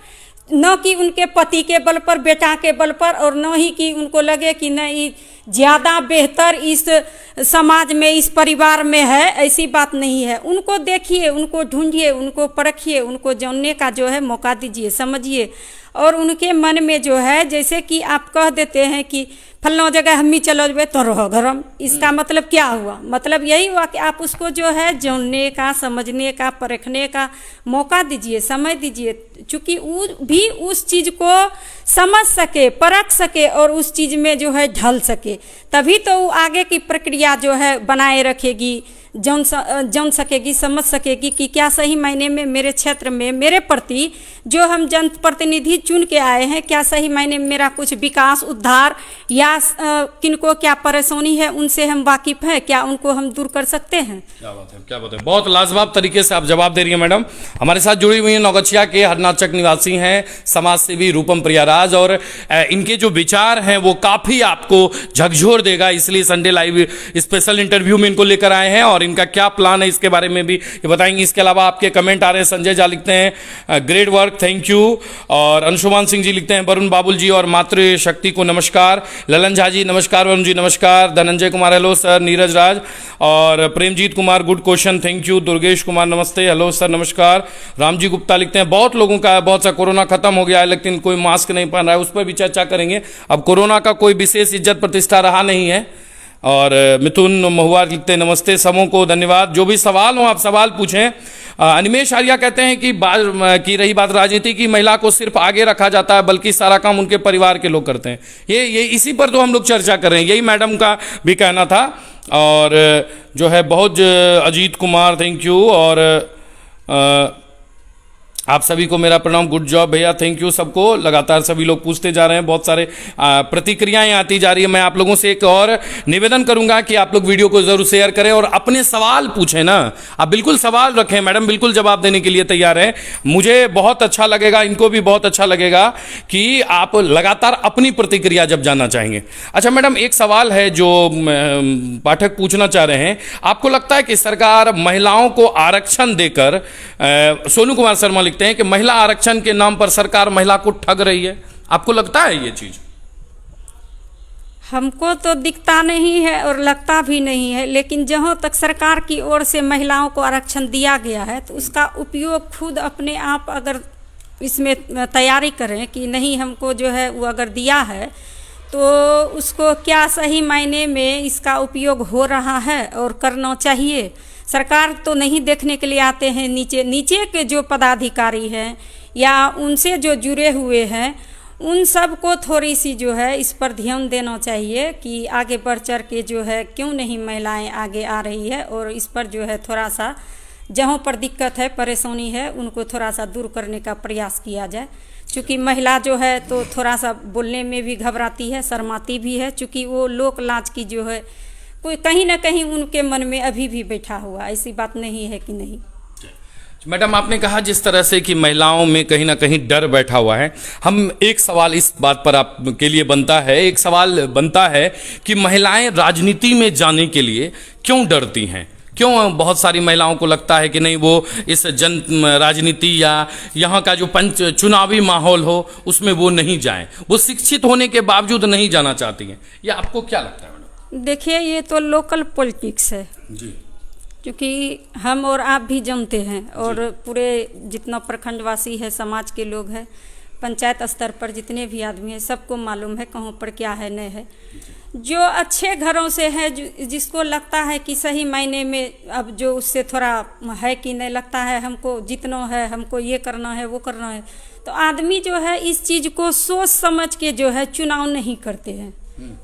न कि उनके पति के बल पर, बेटा के बल पर, और न ही कि उनको लगे कि नहीं ज़्यादा बेहतर इस समाज में, इस परिवार में है। ऐसी बात नहीं है। उनको देखिए, उनको ढूंढिए, उनको परखिए, उनको जानने का जो है मौका दीजिए, समझिए। और उनके मन में जो है, जैसे कि आप कह देते हैं कि फलना जगह हम ही चलो जब तो रहो घरम, इसका मतलब क्या हुआ? मतलब यही हुआ कि आप उसको जो है जानने का, समझने का, परखने का मौका दीजिए, समय दीजिए, चूँकि वो भी उस चीज़ को समझ सके, परख सके और उस चीज़ में जो है ढल सके। तभी तो वो आगे की प्रक्रिया जो है बनाए रखेगी, जान सकेगी, समझ सकेगी कि क्या सही मायने में मेरे क्षेत्र में, मेरे प्रति जो हम जनप्रतिनिधि चुन के आए हैं, क्या सही मायने में मेरा कुछ विकास, उद्धार या किनको क्या परेशानी है उनसे हम वाकिफ हैं, क्या उनको हम दूर कर सकते हैं? क्या बात है, क्या बात है। बहुत लाजवाब तरीके से आप जवाब दे रही हैं मैडम। हमारे साथ जुड़ी हुई हैं नौगछिया के हरनाचक निवासी हैं समाज सेवी रूपम प्रियाराज, और इनके जो विचार हैं वो काफी आपको झकझोर देगा। इसलिए संडे लाइव स्पेशल इंटरव्यू में इनको लेकर आए हैं और इनका क्या प्लान है इसके बारे में भी ये बताएंगे। इसके अलावा आपके कमेंट आ रहे हैं। संजय झा लिखते हैं ग्रेट वर्क, थैंक यू। और अंशुमान सिंह जी लिखते हैं वरुण बाबुल जी और मातृशक्ति को नमस्कार। ललन झा जी नमस्कार, वरुण जी नमस्कार। धनंजय कुमार हेलो सर, नीरज राज और Premjeet Kumar good question, thank you. Durgesh Kumar नमस्ते, हेलो सर नमस्कार। रामजी गुप्ता लिखते हैं बहुत लोगों का बहुत सा कोरोना खत्म हो गया है लेकिन कोई मास्क नहीं पहन रहा है, उस पर भी चर्चा करेंगे। अब कोरोना का कोई विशेष इज्जत प्रतिष्ठा रहा नहीं है। और मिथुन महुआ लिखते हैं नमस्ते, सबों को धन्यवाद। जो भी सवाल हो आप सवाल पूछें। अनिमेश आर्या कहते हैं कि रही बात राजनीति की, महिला को सिर्फ आगे रखा जाता है बल्कि सारा काम उनके परिवार के लोग करते हैं। ये इसी पर तो हम लोग चर्चा कर रहे हैं, यही मैडम का भी कहना था। और जो है बहुत अजीत कुमार थैंक यू। और आप सभी को मेरा प्रणाम, गुड जॉब भैया, थैंक यू सबको। लगातार सभी लोग पूछते जा रहे हैं, बहुत सारे प्रतिक्रियाएं आती जा रही है। मैं आप लोगों से एक और निवेदन करूंगा कि आप लोग वीडियो को जरूर शेयर करें और अपने सवाल पूछें ना। आप बिल्कुल सवाल रखें, मैडम बिल्कुल जवाब देने के लिए तैयार है। मुझे बहुत अच्छा लगेगा, इनको भी बहुत अच्छा लगेगा कि आप लगातार अपनी प्रतिक्रिया जब जानना चाहेंगे। अच्छा मैडम, एक सवाल है जो पाठक पूछना चाह रहे हैं। आपको लगता है कि सरकार महिलाओं को आरक्षण देकर, सोनू कुमार शर्मा लिखते हैं कि महिला आरक्षण के नाम पर सरकार महिला को ठग रही है, आपको लगता है ये चीज? हमको तो दिखता नहीं है और लगता भी नहीं है, लेकिन जहाँ तक सरकार की ओर से महिलाओं को आरक्षण दिया गया है तो उसका उपयोग खुद अपने आप अगर इसमें तैयारी करें कि नहीं हमको जो है वो अगर दिया है तो उसको क्या सही मायने में इसका उपयोग हो रहा है और करना चाहिए। सरकार तो नहीं देखने के लिए आते हैं, नीचे नीचे के जो पदाधिकारी हैं या उनसे जो जुड़े हुए हैं उन सब को थोड़ी सी जो है इस पर ध्यान देना चाहिए कि आगे बढ़ चढ़ के जो है क्यों नहीं महिलाएं आगे आ रही है, और इस पर जो है थोड़ा सा जहाँ पर दिक्कत है परेशानी है उनको थोड़ा सा दूर करने का प्रयास किया जाए। चूँकि महिला जो है तो थोड़ा सा बोलने में भी घबराती है, शर्माती भी है, चूँकि वो लोक लाज की जो है कोई कहीं ना कहीं उनके मन में अभी भी बैठा हुआ, ऐसी बात नहीं है कि नहीं। मैडम, आपने कहा जिस तरह से कि महिलाओं में कहीं ना कहीं डर बैठा हुआ है, हम एक सवाल इस बात पर आपके लिए बनता है, एक सवाल बनता है कि महिलाएं राजनीति में जाने के लिए क्यों डरती हैं? क्यों बहुत सारी महिलाओं को लगता है कि नहीं वो इस जन राजनीति या यहाँ का जो चुनावी माहौल हो उसमें वो नहीं जाएं, वो शिक्षित होने के बावजूद नहीं जाना चाहती हैं? या आपको क्या लगता है मैडम? देखिए, ये तो लोकल पॉलिटिक्स है जी, क्योंकि हम और आप भी जानते हैं और पूरे जितना प्रखंडवासी है, समाज के लोग हैं, पंचायत स्तर पर जितने भी आदमी हैं सबको मालूम है कहाँ पर क्या है नहीं है। जो अच्छे घरों से है, जिसको लगता है कि सही मायने में अब जो उससे थोड़ा है कि नहीं लगता है हमको जीतना है, हमको ये करना है वो करना है, तो आदमी जो है इस चीज़ को सोच समझ के जो है चुनाव नहीं करते हैं।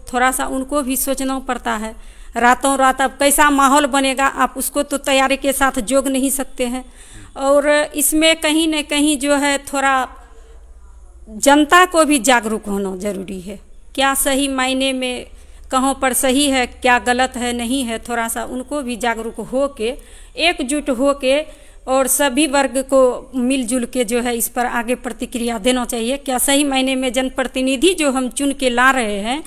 थोड़ा सा उनको भी सोचना पड़ता है। रातों रात अब कैसा माहौल बनेगा आप उसको तो तैयारी के साथ जोग नहीं सकते हैं, और इसमें कहीं न कहीं जो है थोड़ा जनता को भी जागरूक होना जरूरी है। क्या सही मायने में कहाँ पर सही है, क्या गलत है नहीं है, थोड़ा सा उनको भी जागरूक हो के एकजुट हो के और सभी वर्ग को मिलजुल के जो है इस पर आगे प्रतिक्रिया देना चाहिए। क्या सही मायने में जनप्रतिनिधि जो हम चुन के ला रहे हैं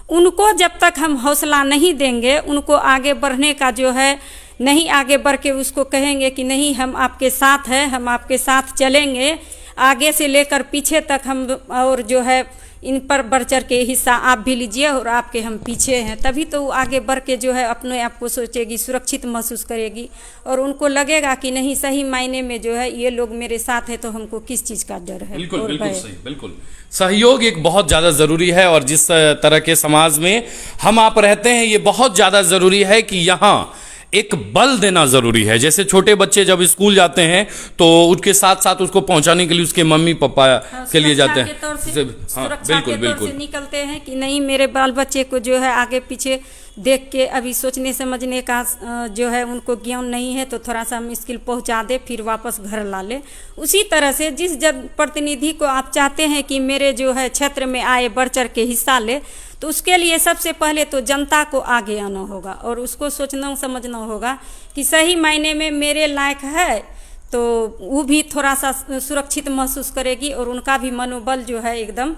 उनको जब तक हम हौसला नहीं देंगे, उनको आगे बढ़ने का जो है नहीं आगे बढ़ के उसको कहेंगे कि नहीं हम आपके साथ हैं, हम आपके साथ चलेंगे आगे से लेकर पीछे तक हम, और जो है इन पर बढ़ चढ़ के हिस्सा आप भी लीजिए और आपके हम पीछे हैं, तभी तो वो आगे बढ़ के जो है अपने आप को सोचेगी, सुरक्षित महसूस करेगी और उनको लगेगा कि नहीं सही मायने में जो है ये लोग मेरे साथ है तो हमको किस चीज़ का डर है। बिल्कुल बिल्कुल सही, बिल्कुल सहयोग एक बहुत ज़्यादा ज़रूरी है, और जिस तरह के समाज में हम आप रहते हैं ये बहुत ज़्यादा ज़रूरी है कि यहाँ एक बल देना ज़रूरी है। जैसे छोटे बच्चे जब स्कूल जाते हैं तो उसके साथ साथ उसको पहुंचाने के लिए उसके मम्मी पापा के लिए जाते हैं, सुरक्षा के तौर से निकलते हैं कि नहीं मेरे बाल बच्चे को जो है आगे पीछे देख के अभी सोचने समझने का जो है उनको ज्ञान नहीं है तो थोड़ा सा हम स्किल पहुंचा दे फिर वापस घर ला ले। उसी तरह से जिस जनप्रतिनिधि को आप चाहते हैं कि मेरे जो है क्षेत्र में आए बढ़ चढ़ के हिस्सा ले, तो उसके लिए सबसे पहले तो जनता को आगे आना होगा और उसको सोचना समझना होगा कि सही मायने में मेरे लायक है, तो वो भी थोड़ा सा सुरक्षित महसूस करेगी और उनका भी मनोबल जो है एकदम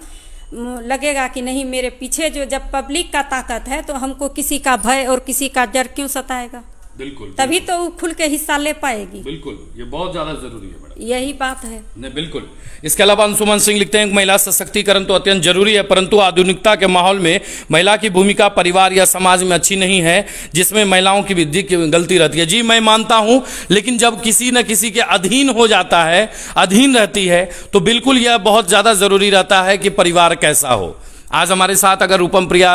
लगेगा कि नहीं मेरे पीछे जो जब पब्लिक का ताकत है तो हमको किसी का भय और किसी का डर क्यों सताएगा। बिल्कुल, तभी तो वो खुल के हिस्सा ले पाएगी। बिल्कुल, ये बहुत ज्यादा जरूरी है मैडम, यही बात है। नहीं बिल्कुल। इसके अलावा अंशुमन सिंह लिखते हैं महिला सशक्तिकरण तो अत्यंत जरूरी है, परंतु आधुनिकता के माहौल में महिला की भूमिका परिवार या समाज में अच्छी नहीं है, जिसमें महिलाओं की वृद्धि की गलती रहती है। जी मैं मानता हूं, लेकिन जब किसी न किसी के अधीन हो जाता है, अधीन रहती है, तो बिल्कुल यह बहुत ज्यादा जरूरी रहता है कि परिवार कैसा हो। आज हमारे साथ अगर रूपम प्रिया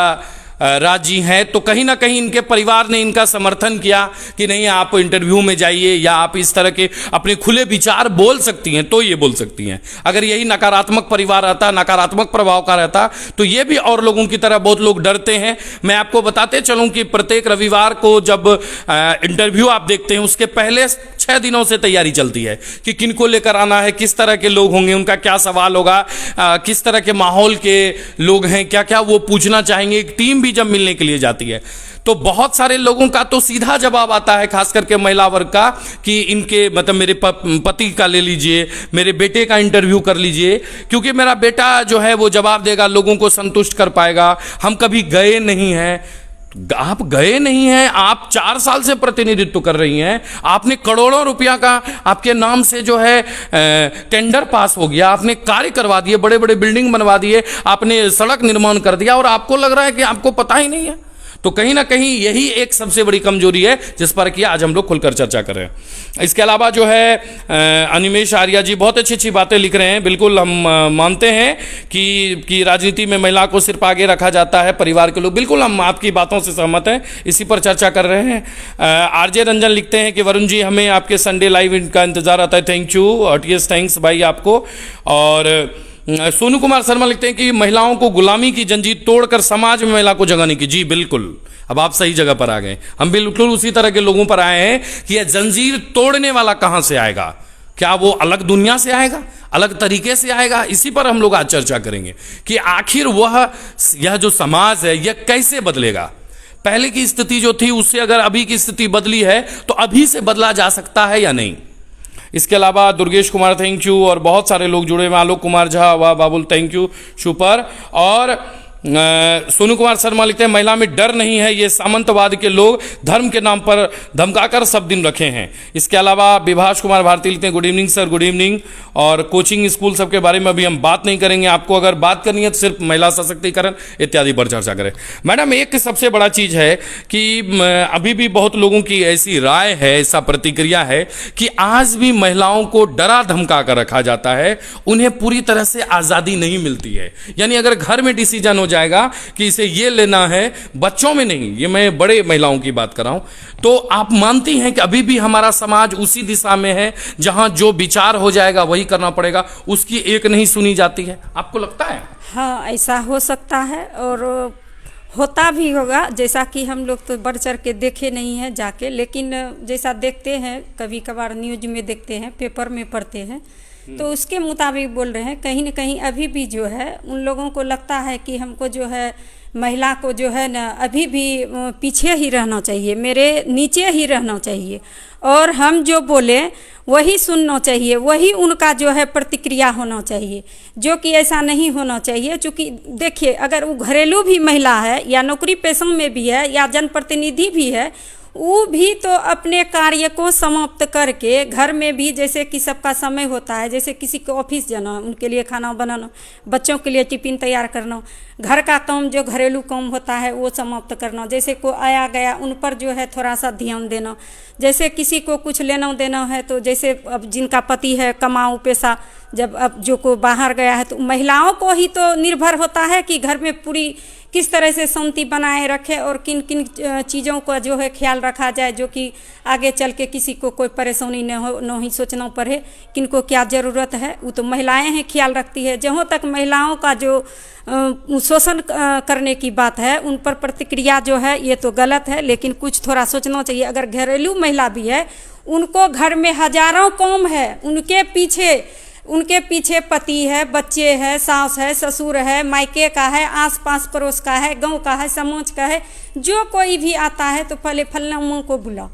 राज जी हैं तो कहीं ना कहीं इनके परिवार ने इनका समर्थन किया कि नहीं आप इंटरव्यू में जाइए या आप इस तरह के अपने खुले विचार बोल सकती हैं, तो ये बोल सकती हैं। अगर यही नकारात्मक परिवार रहता, नकारात्मक प्रभाव का रहता, तो ये भी और लोगों की तरह बहुत लोग डरते हैं। मैं आपको बताते चलूं कि प्रत्येक रविवार को जब इंटरव्यू आप देखते हैं उसके पहले 6 दिनों से तैयारी चलती है कि किनको लेकर आना है, किस तरह के लोग होंगे, उनका क्या सवाल होगा, किस तरह के माहौल के लोग हैं, क्या क्या वो पूछना चाहेंगे। एक टीम भी जब मिलने के लिए जाती है तो बहुत सारे लोगों का तो सीधा जवाब आता है, खास करके महिला वर्ग का, कि इनके मतलब मेरे पति का ले लीजिए, मेरे बेटे का इंटरव्यू कर लीजिए, क्योंकि मेरा बेटा जो है वो जवाब देगा, लोगों को संतुष्ट कर पाएगा, हम कभी गए नहीं हैं। आप गए नहीं हैं, आप 4 साल से प्रतिनिधित्व कर रही हैं, आपने करोड़ों रुपया का आपके नाम से जो है टेंडर पास हो गया, आपने कार्य करवा दिए, बड़े बड़े बिल्डिंग बनवा दिए, आपने सड़क निर्माण कर दिया और आपको लग रहा है कि आपको पता ही नहीं है। तो कहीं ना कहीं यही एक सबसे बड़ी कमजोरी है जिस पर कि आज हम लोग खुलकर चर्चा कर रहे हैं। इसके अलावा जो है अनिमेश आर्या जी बहुत अच्छी अच्छी बातें लिख रहे हैं। बिल्कुल हम मानते हैं कि राजनीति में महिला को सिर्फ आगे रखा जाता है, परिवार के लोग, बिल्कुल हम आपकी बातों से सहमत हैं, इसी पर चर्चा कर रहे हैं। आरजे रंजन लिखते हैं कि वरुण जी हमें आपके संडे लाइव का इंतजार आता है, थैंक यू, हर्टियस थैंक्स भाई आपको। और सोनू कुमार शर्मा लिखते हैं कि महिलाओं को गुलामी की जंजीर तोड़कर समाज में महिला को जगाने की। जी बिल्कुल, अब आप सही जगह पर आ गए। हम बिल्कुल उसी तरह के लोगों पर आए हैं कि यह जंजीर तोड़ने वाला कहां से आएगा, क्या वो अलग दुनिया से आएगा, अलग तरीके से आएगा? इसी पर हम लोग आज चर्चा करेंगे कि आखिर यह जो समाज है यह कैसे बदलेगा। पहले की स्थिति जो थी उससे अगर अभी की स्थिति बदली है तो अभी से बदला जा सकता है या नहीं। इसके अलावा दुर्गेश कुमार थैंक यू, और बहुत सारे लोग जुड़े हुए, आलोक कुमार झा, वाह बाबुल थैंक यू, सुपर। और सोनू कुमार शर्मा लिखते हैं महिला में डर नहीं है, ये सामंतवाद के लोग धर्म के नाम पर धमकाकर सब दिन रखे हैं। इसके अलावा विभाष कुमार भारती लिखते हैं good evening sir, good evening. और कोचिंग स्कूल सबके बारे में अभी हम बात नहीं करेंगे, आपको अगर बात करनी है तो सिर्फ महिला सशक्तिकरण इत्यादि पर चर्चा करें। मैडम एक सबसे बड़ा चीज है कि अभी भी बहुत लोगों की ऐसी राय है, ऐसा प्रतिक्रिया है कि आज भी महिलाओं को डरा धमका कर रखा जाता है, उन्हें पूरी तरह से आजादी नहीं मिलती है। यानी अगर घर में डिसीजन हो जाएगा कि इसे ये लेना है, बच्चों में नहीं, ये मैं बड़े महिलाओं की बात कर रहा हूं, तो आप मानती हैं कि अभी भी हमारा समाज उसी दिशा में है जहां जो विचार हो जाएगा वही करना पड़ेगा, उसकी एक नहीं सुनी जाती है? आपको लगता है? हाँ, ऐसा हो सकता है और होता भी होगा। जैसा कि हम लोग तो बढ़ चढ़ के देखे नहीं हैं जाके, लेकिन जैसा देखते हैं कभी कभार न्यूज में देखते हैं, पेपर में पढ़ते हैं, तो उसके मुताबिक बोल रहे हैं। कहीं न कहीं अभी भी जो है उन लोगों को लगता है कि हमको जो है महिला को जो है ना अभी भी पीछे ही रहना चाहिए, मेरे नीचे ही रहना चाहिए, और हम जो बोले वही सुनना चाहिए, वही उनका जो है प्रतिक्रिया होना चाहिए, जो कि ऐसा नहीं होना चाहिए। चूँकि देखिए, अगर वो घरेलू भी महिला है या नौकरी पेशा में भी है या जनप्रतिनिधि भी है, वो भी तो अपने कार्य को समाप्त करके घर में भी, जैसे कि सबका समय होता है, जैसे किसी को ऑफिस जाना, उनके लिए खाना बनाना, बच्चों के लिए टिफिन तैयार करना, घर का काम जो घरेलू काम होता है वो समाप्त करना, जैसे को आया गया उन पर जो है थोड़ा सा ध्यान देना, जैसे किसी को कुछ लेना देना है तो जैसे अब जिनका पति है कमाऊ पेशा, जब अब जो को बाहर गया है तो महिलाओं को ही तो निर्भर होता है कि घर में पूरी किस तरह से शांति बनाए रखे और किन किन चीज़ों का जो है ख्याल रखा जाए, जो कि आगे चल के किसी को कोई परेशानी न हो, न ही सोचना पड़े किनको क्या ज़रूरत है, वो तो महिलाएं हैं ख्याल रखती है। जहाँ तक महिलाओं का जो शोषण करने की बात है, उन पर प्रतिक्रिया जो है ये तो गलत है, लेकिन कुछ थोड़ा सोचना चाहिए। अगर घरेलू महिला भी है, उनको घर में हजारों काम है, उनके पीछे पति है, बच्चे है, सास है, ससुर है, मायके का है, आसपास पड़ोस का है, गांव का है, समाज का है, जो कोई भी आता है तो पहले फलना माँ को बुलाओ,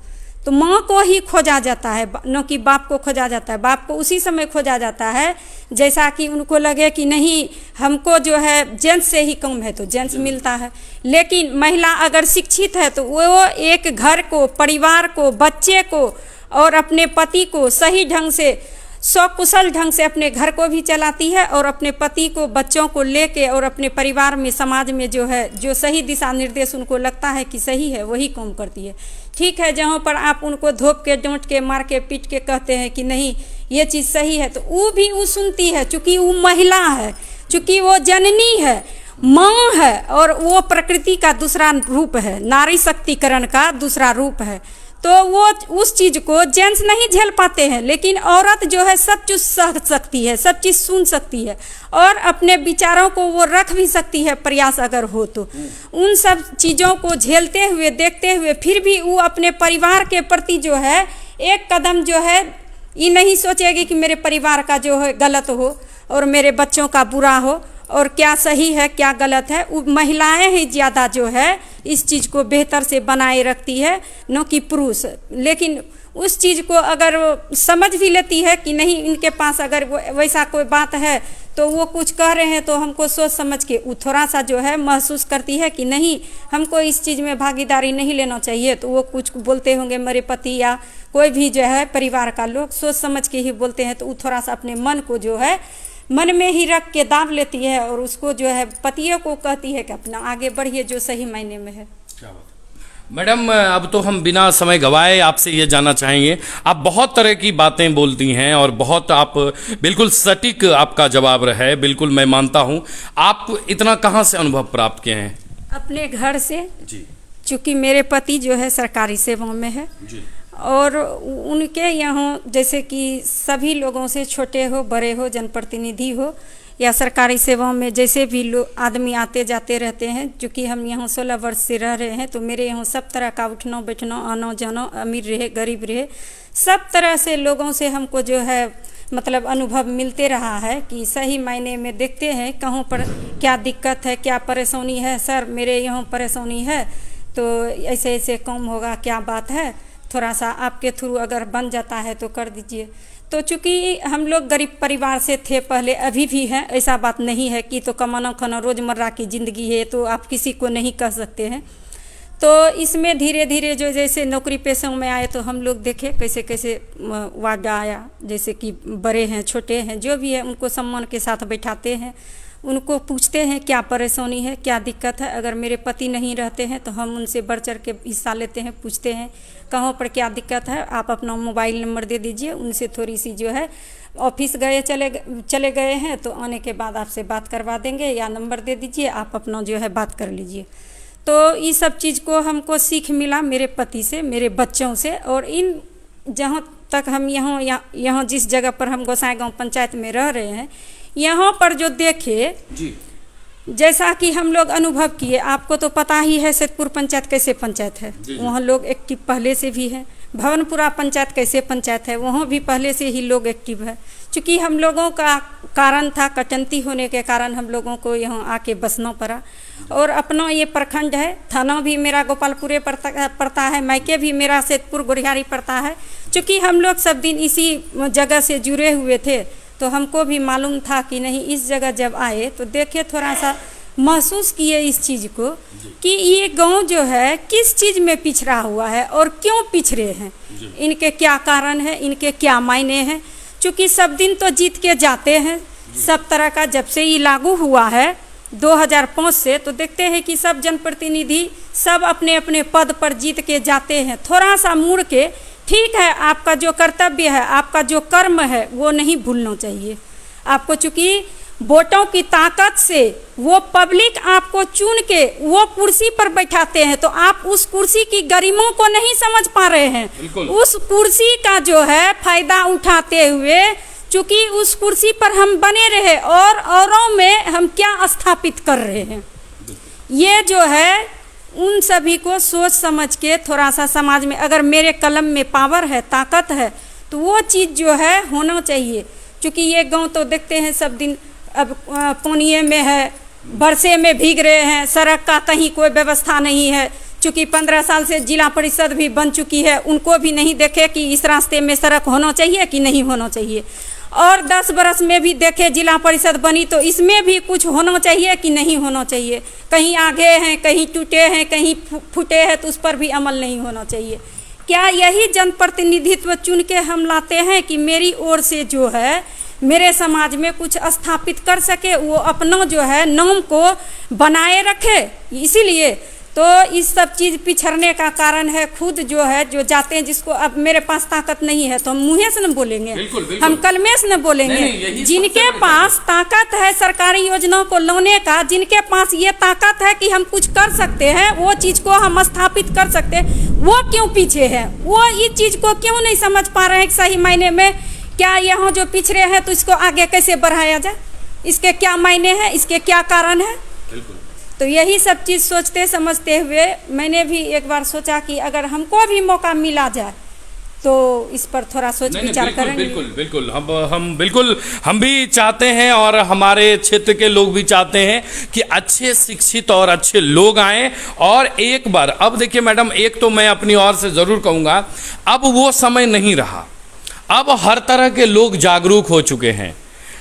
तो माँ को ही खोजा जाता है, न कि बाप को खोजा जाता है। बाप को उसी समय खोजा जाता है जैसा कि उनको लगे कि नहीं हमको जो है जेंट्स से ही कम है तो जेंट्स मिलता है। लेकिन महिला अगर शिक्षित है तो वो एक घर को, परिवार को, बच्चे को और अपने पति को सही ढंग से, सकुशल ढंग से अपने घर को भी चलाती है और अपने पति को, बच्चों को लेके और अपने परिवार में, समाज में जो है जो सही दिशा निर्देश उनको लगता है कि सही है वही काम करती है। ठीक है, जहाँ पर आप उनको धोप के, डांट के, मार के, पीट के कहते हैं कि नहीं ये चीज़ सही है, तो वो भी वो सुनती है, चूँकि वो महिला है, चूँकि वो जननी है, माँ है, और वो प्रकृति का दूसरा रूप है, नारी शक्तिकरण का दूसरा रूप है। तो वो उस चीज़ को जेंट्स नहीं झेल पाते हैं, लेकिन औरत जो है सब चीज़ सह सकती है, सब चीज़ सुन सकती है और अपने विचारों को वो रख भी सकती है, प्रयास अगर हो तो। उन सब चीज़ों को झेलते हुए, देखते हुए, फिर भी वो अपने परिवार के प्रति जो है एक कदम जो है ये नहीं सोचेगी कि मेरे परिवार का जो है गलत हो और मेरे बच्चों का बुरा हो, और क्या सही है क्या गलत है। वो महिलाएं ही ज़्यादा जो है इस चीज़ को बेहतर से बनाए रखती है, न कि पुरुष। लेकिन उस चीज़ को अगर वो समझ भी लेती है कि नहीं इनके पास अगर वैसा कोई बात है तो वो कुछ कह रहे हैं तो हमको सोच समझ के वो थोड़ा सा जो है महसूस करती है कि नहीं हमको इस चीज़ में भागीदारी नहीं लेना चाहिए, तो वो कुछ बोलते होंगे मेरे पति या कोई भी जो है परिवार का लोग सोच समझ के ही बोलते हैं, तो वो थोड़ा सा अपने मन को जो है मन में ही रख के दाब लेती है और उसको जो है पतियों को कहती है कि अपना आगे बढ़िए जो सही मायने में है। क्या बात। मैडम अब तो हम बिना समय गवाए आपसे ये जानना चाहेंगे, आप बहुत तरह की बातें बोलती हैं और बहुत आप बिल्कुल सटीक आपका जवाब रहा है, बिल्कुल मैं मानता हूँ। आप इतना कहाँ से अनुभव प्राप्त किए हैं? अपने घर से जी। चूँकि मेरे पति जो है सरकारी सेवाओं में है जी। और उनके यहाँ जैसे कि सभी लोगों से छोटे हो बड़े हो जनप्रतिनिधि हो या सरकारी सेवाओं में जैसे भी लोग आदमी आते जाते रहते हैं, चूँकि हम यहाँ 16 वर्ष से रह रहे हैं तो मेरे यहाँ सब तरह का उठना बैठना आना जाना अमीर रहे गरीब रहे सब तरह से लोगों से हमको जो है मतलब अनुभव मिलते रहा है कि सही मायने में देखते हैं कहाँ पर क्या दिक्कत है क्या परेशानी है। सर मेरे यहाँ परेशानी है तो ऐसे ऐसे कम होगा, क्या बात है, थोड़ा सा आपके थ्रू अगर बन जाता है तो कर दीजिए। तो चूँकि हम लोग गरीब परिवार से थे पहले, अभी भी हैं, ऐसा बात नहीं है कि तो कमाना खाना रोज़मर्रा की ज़िंदगी है तो आप किसी को नहीं कह सकते हैं। तो इसमें धीरे धीरे जो जैसे नौकरी पेशों में आए तो हम लोग देखे कैसे कैसे वार्ड आया, जैसे कि बड़े हैं छोटे हैं जो भी है उनको सम्मान के साथ बैठाते हैं, उनको पूछते हैं क्या परेशानी है क्या दिक्कत है। अगर मेरे पति नहीं रहते हैं तो हम उनसे बढ़ चढ़ के हिस्सा लेते हैं, पूछते हैं कहाँ पर क्या दिक्कत है, आप अपना मोबाइल नंबर दे दीजिए। उनसे थोड़ी सी जो है ऑफिस गए चले गए हैं तो आने के बाद आपसे बात करवा देंगे या नंबर दे दीजिए, आप अपना जो है बात कर लीजिए। तो ये सब चीज़ को हमको सीख मिला मेरे पति से, मेरे बच्चों से। और इन जहाँ तक हम यहाँ जिस जगह पर हम गोसाईगांव पंचायत में रह रहे हैं यहाँ पर जो देखे जी। जैसा कि हम लोग अनुभव किए, आपको तो पता ही है सैदपुर पंचायत कैसे पंचायत है, वहाँ लोग एक्टिव पहले से भी हैं। भवनपुरा पंचायत कैसे पंचायत है, वहाँ भी पहले से ही लोग एक्टिव है। चूँकि हम लोगों का कारण था कटंती होने के कारण हम लोगों को यहाँ आके बसना पड़ा। और अपना ये प्रखंड है, थाना भी मेरा गोपालपुरे पड़ता है, मायके भी मेरा सैदपुर गोरिहारी पड़ता है। चूँकि हम लोग सब दिन इसी जगह से जुड़े हुए थे तो हमको भी मालूम था कि नहीं इस जगह जब आए तो देखे थोड़ा सा महसूस किए इस चीज़ को कि ये गांव जो है किस चीज़ में पिछड़ा हुआ है और क्यों पिछड़े हैं, इनके क्या कारण है, इनके क्या मायने हैं। चूँकि सब दिन तो जीत के जाते हैं सब तरह का, जब से ये लागू हुआ है 2005 से तो देखते हैं कि सब जनप्रतिनिधि सब अपने अपने पद पर जीत के जाते हैं। थोड़ा सा मुड़ के ठीक है आपका जो कर्तव्य है आपका जो कर्म है वो नहीं भूलना चाहिए आपको। चूँकि वोटों की ताकत से वो पब्लिक आपको चुन के वो कुर्सी पर बैठाते हैं तो आप उस कुर्सी की गरिमा को नहीं समझ पा रहे हैं। उस कुर्सी का जो है फायदा उठाते हुए चूँकि उस कुर्सी पर हम बने रहे और औरों में हम क्या स्थापित कर रहे हैं, ये जो है उन सभी को सोच समझ के थोड़ा सा समाज में अगर मेरे कलम में पावर है ताकत है तो वो चीज़ जो है होना चाहिए। क्योंकि ये गांव तो देखते हैं सब दिन अब पानिये में है, बरसे में भीग रहे हैं, सड़क का कहीं कोई व्यवस्था नहीं है। चूँकि 15 साल से जिला परिषद भी बन चुकी है, उनको भी नहीं देखे कि इस रास्ते में सड़क होना चाहिए कि नहीं होना चाहिए। और 10 बरस में भी देखे जिला परिषद बनी तो इसमें भी कुछ होना चाहिए कि नहीं होना चाहिए। कहीं आगे हैं, कहीं टूटे हैं, कहीं फूटे हैं तो उस पर भी अमल नहीं होना चाहिए। क्या यही जनप्रतिनिधित्व चुन के हम लाते हैं कि मेरी ओर से जो है मेरे समाज में कुछ स्थापित कर सके, वो अपना जो है नाम को बनाए रखे। इसीलिए तो इस सब चीज़ पिछड़ने का कारण है खुद जो है जो जाते हैं, जिसको अब मेरे पास ताकत नहीं है तो हम मुँह से न बोलेंगे, बिल्कुल, बिल्कुल। हम कलमे से न बोलेंगे। नहीं, जिनके पास ताकत है सरकारी योजनाओं को लाने का, जिनके पास ये ताकत है कि हम कुछ कर सकते हैं, वो चीज़ को हम स्थापित कर सकते हैं, वो क्यों पीछे है, वो इस चीज़ को क्यों नहीं समझ पा रहे हैं सही मायने में। क्या यहाँ जो पिछड़े हैं तो इसको आगे कैसे बढ़ाया जाए, इसके क्या मायने हैं, इसके क्या कारण है। तो यही सब चीज़ सोचते समझते हुए मैंने भी एक बार सोचा कि अगर हमको भी मौका मिला जाए तो इस पर थोड़ा सोच विचार बिल्कुल करेंगे। बिल्कुल बिल्कुल बिल्कुल हम भी चाहते हैं और हमारे क्षेत्र के लोग भी चाहते हैं कि अच्छे शिक्षित और अच्छे लोग आएं। और एक बार अब देखिए मैडम, एक तो मैं अपनी ओर से जरूर कहूंगा, अब वो समय नहीं रहा, अब हर तरह के लोग जागरूक हो चुके हैं।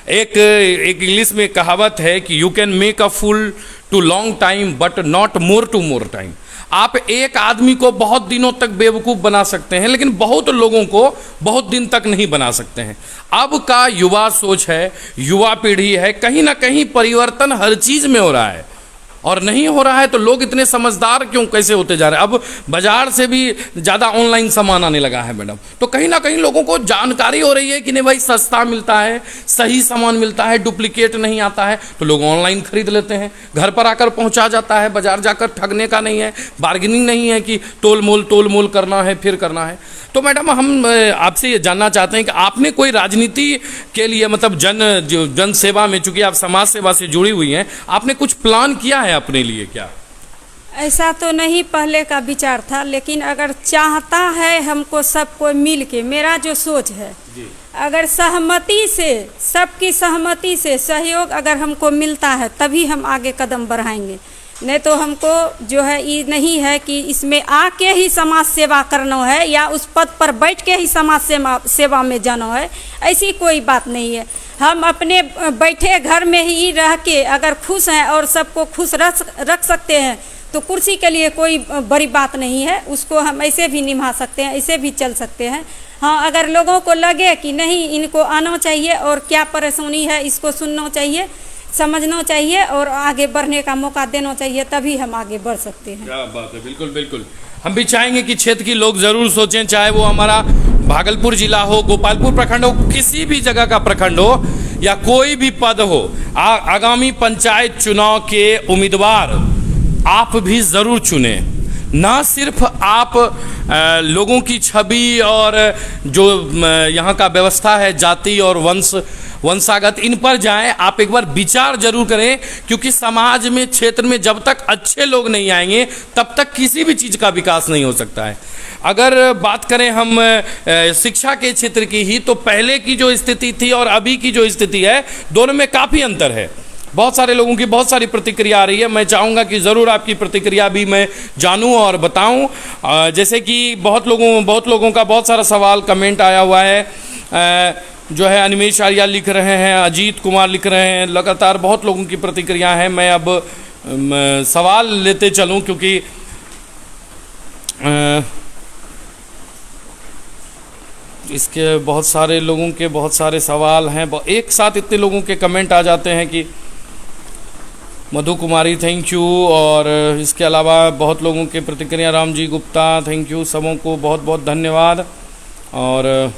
एक इंग्लिश में कहावत है कि you can make a fool to long time but not more to more time. आप एक आदमी को बहुत दिनों तक बेवकूफ़ बना सकते हैं, लेकिन बहुत लोगों को बहुत दिन तक नहीं बना सकते हैं। अब का युवा सोच है, युवा पीढ़ी है, कहीं ना कहीं परिवर्तन हर चीज़ में हो रहा है। और नहीं हो रहा है तो लोग इतने समझदार क्यों कैसे होते जा रहे हैं? अब बाजार से भी ज़्यादा ऑनलाइन सामान आने लगा है मैडम, तो कहीं ना कहीं लोगों को जानकारी हो रही है कि नहीं भाई सस्ता मिलता है, सही सामान मिलता है, डुप्लीकेट नहीं आता है, तो लोग ऑनलाइन खरीद लेते हैं, घर पर आकर पहुंचा जाता है। बाजार जाकर ठगने का नहीं है, बार्गेनिंग नहीं है कि तोल मोल करना है फिर करना है। तो मैडम हम आपसे ये जानना चाहते हैं कि आपने कोई राजनीति के लिए मतलब जन सेवा में, चूंकि आप समाज सेवा से जुड़ी हुई हैं, आपने कुछ प्लान किया है अपने लिए क्या? ऐसा तो नहीं पहले का विचार था, लेकिन अगर चाहता है हमको सबको मिल के, मेरा जो सोच है जी, अगर सहमति से, सबकी सहमति से सहयोग अगर हमको मिलता है तभी हम आगे कदम बढ़ाएंगे। नहीं तो हमको जो है ये नहीं है कि इसमें आके ही समाज सेवा करना है या उस पद पर बैठ के ही समाज सेवा में जाना है, ऐसी कोई बात नहीं है। हम अपने बैठे घर में ही रह के अगर खुश हैं और सबको खुश रख सकते हैं तो कुर्सी के लिए कोई बड़ी बात नहीं है, उसको हम ऐसे भी निभा सकते हैं, ऐसे भी चल सकते हैं। हाँ, अगर लोगों को लगे कि नहीं इनको आना चाहिए और क्या परेशानी है इसको सुनना चाहिए, समझना चाहिए और आगे बढ़ने का मौका देना चाहिए, तभी हम आगे बढ़ सकते हैं। क्या बात है, बिल्कुल बिल्कुल। हम भी चाहेंगे कि क्षेत्र के लोग जरूर सोचें, चाहे वो हमारा भागलपुर जिला हो, गोपालपुर प्रखंड हो, किसी भी जगह का प्रखंड हो या कोई भी पद हो, आगामी पंचायत चुनाव के उम्मीदवार आप भी जरूर चुने। ना सिर्फ आप लोगों की छवि और जो यहाँ का व्यवस्था है, जाति और वंशागत, इन पर जाएं, आप एक बार विचार जरूर करें, क्योंकि समाज में, क्षेत्र में जब तक अच्छे लोग नहीं आएंगे तब तक किसी भी चीज़ का विकास नहीं हो सकता है। अगर बात करें हम शिक्षा के क्षेत्र की ही, तो पहले की जो स्थिति थी और अभी की जो स्थिति है, दोनों में काफ़ी अंतर है। बहुत सारे लोगों की बहुत सारी प्रतिक्रिया आ रही है, मैं चाहूँगा कि ज़रूर आपकी प्रतिक्रिया भी मैं जानूँ और बताऊँ। जैसे कि बहुत लोगों का बहुत सारा सवाल कमेंट आया हुआ है, जो है अनिमेश आर्या लिख रहे हैं, अजीत कुमार लिख रहे हैं, लगातार बहुत लोगों की प्रतिक्रिया है। मैं अब सवाल लेते चलूं, क्योंकि इसके बहुत सारे लोगों के बहुत सारे सवाल हैं, एक साथ इतने लोगों के कमेंट आ जाते हैं कि मधु कुमारी थैंक यू, और इसके अलावा बहुत लोगों के प्रतिक्रिया, रामजी गुप्ता थैंक यू, सबों को बहुत बहुत धन्यवाद। और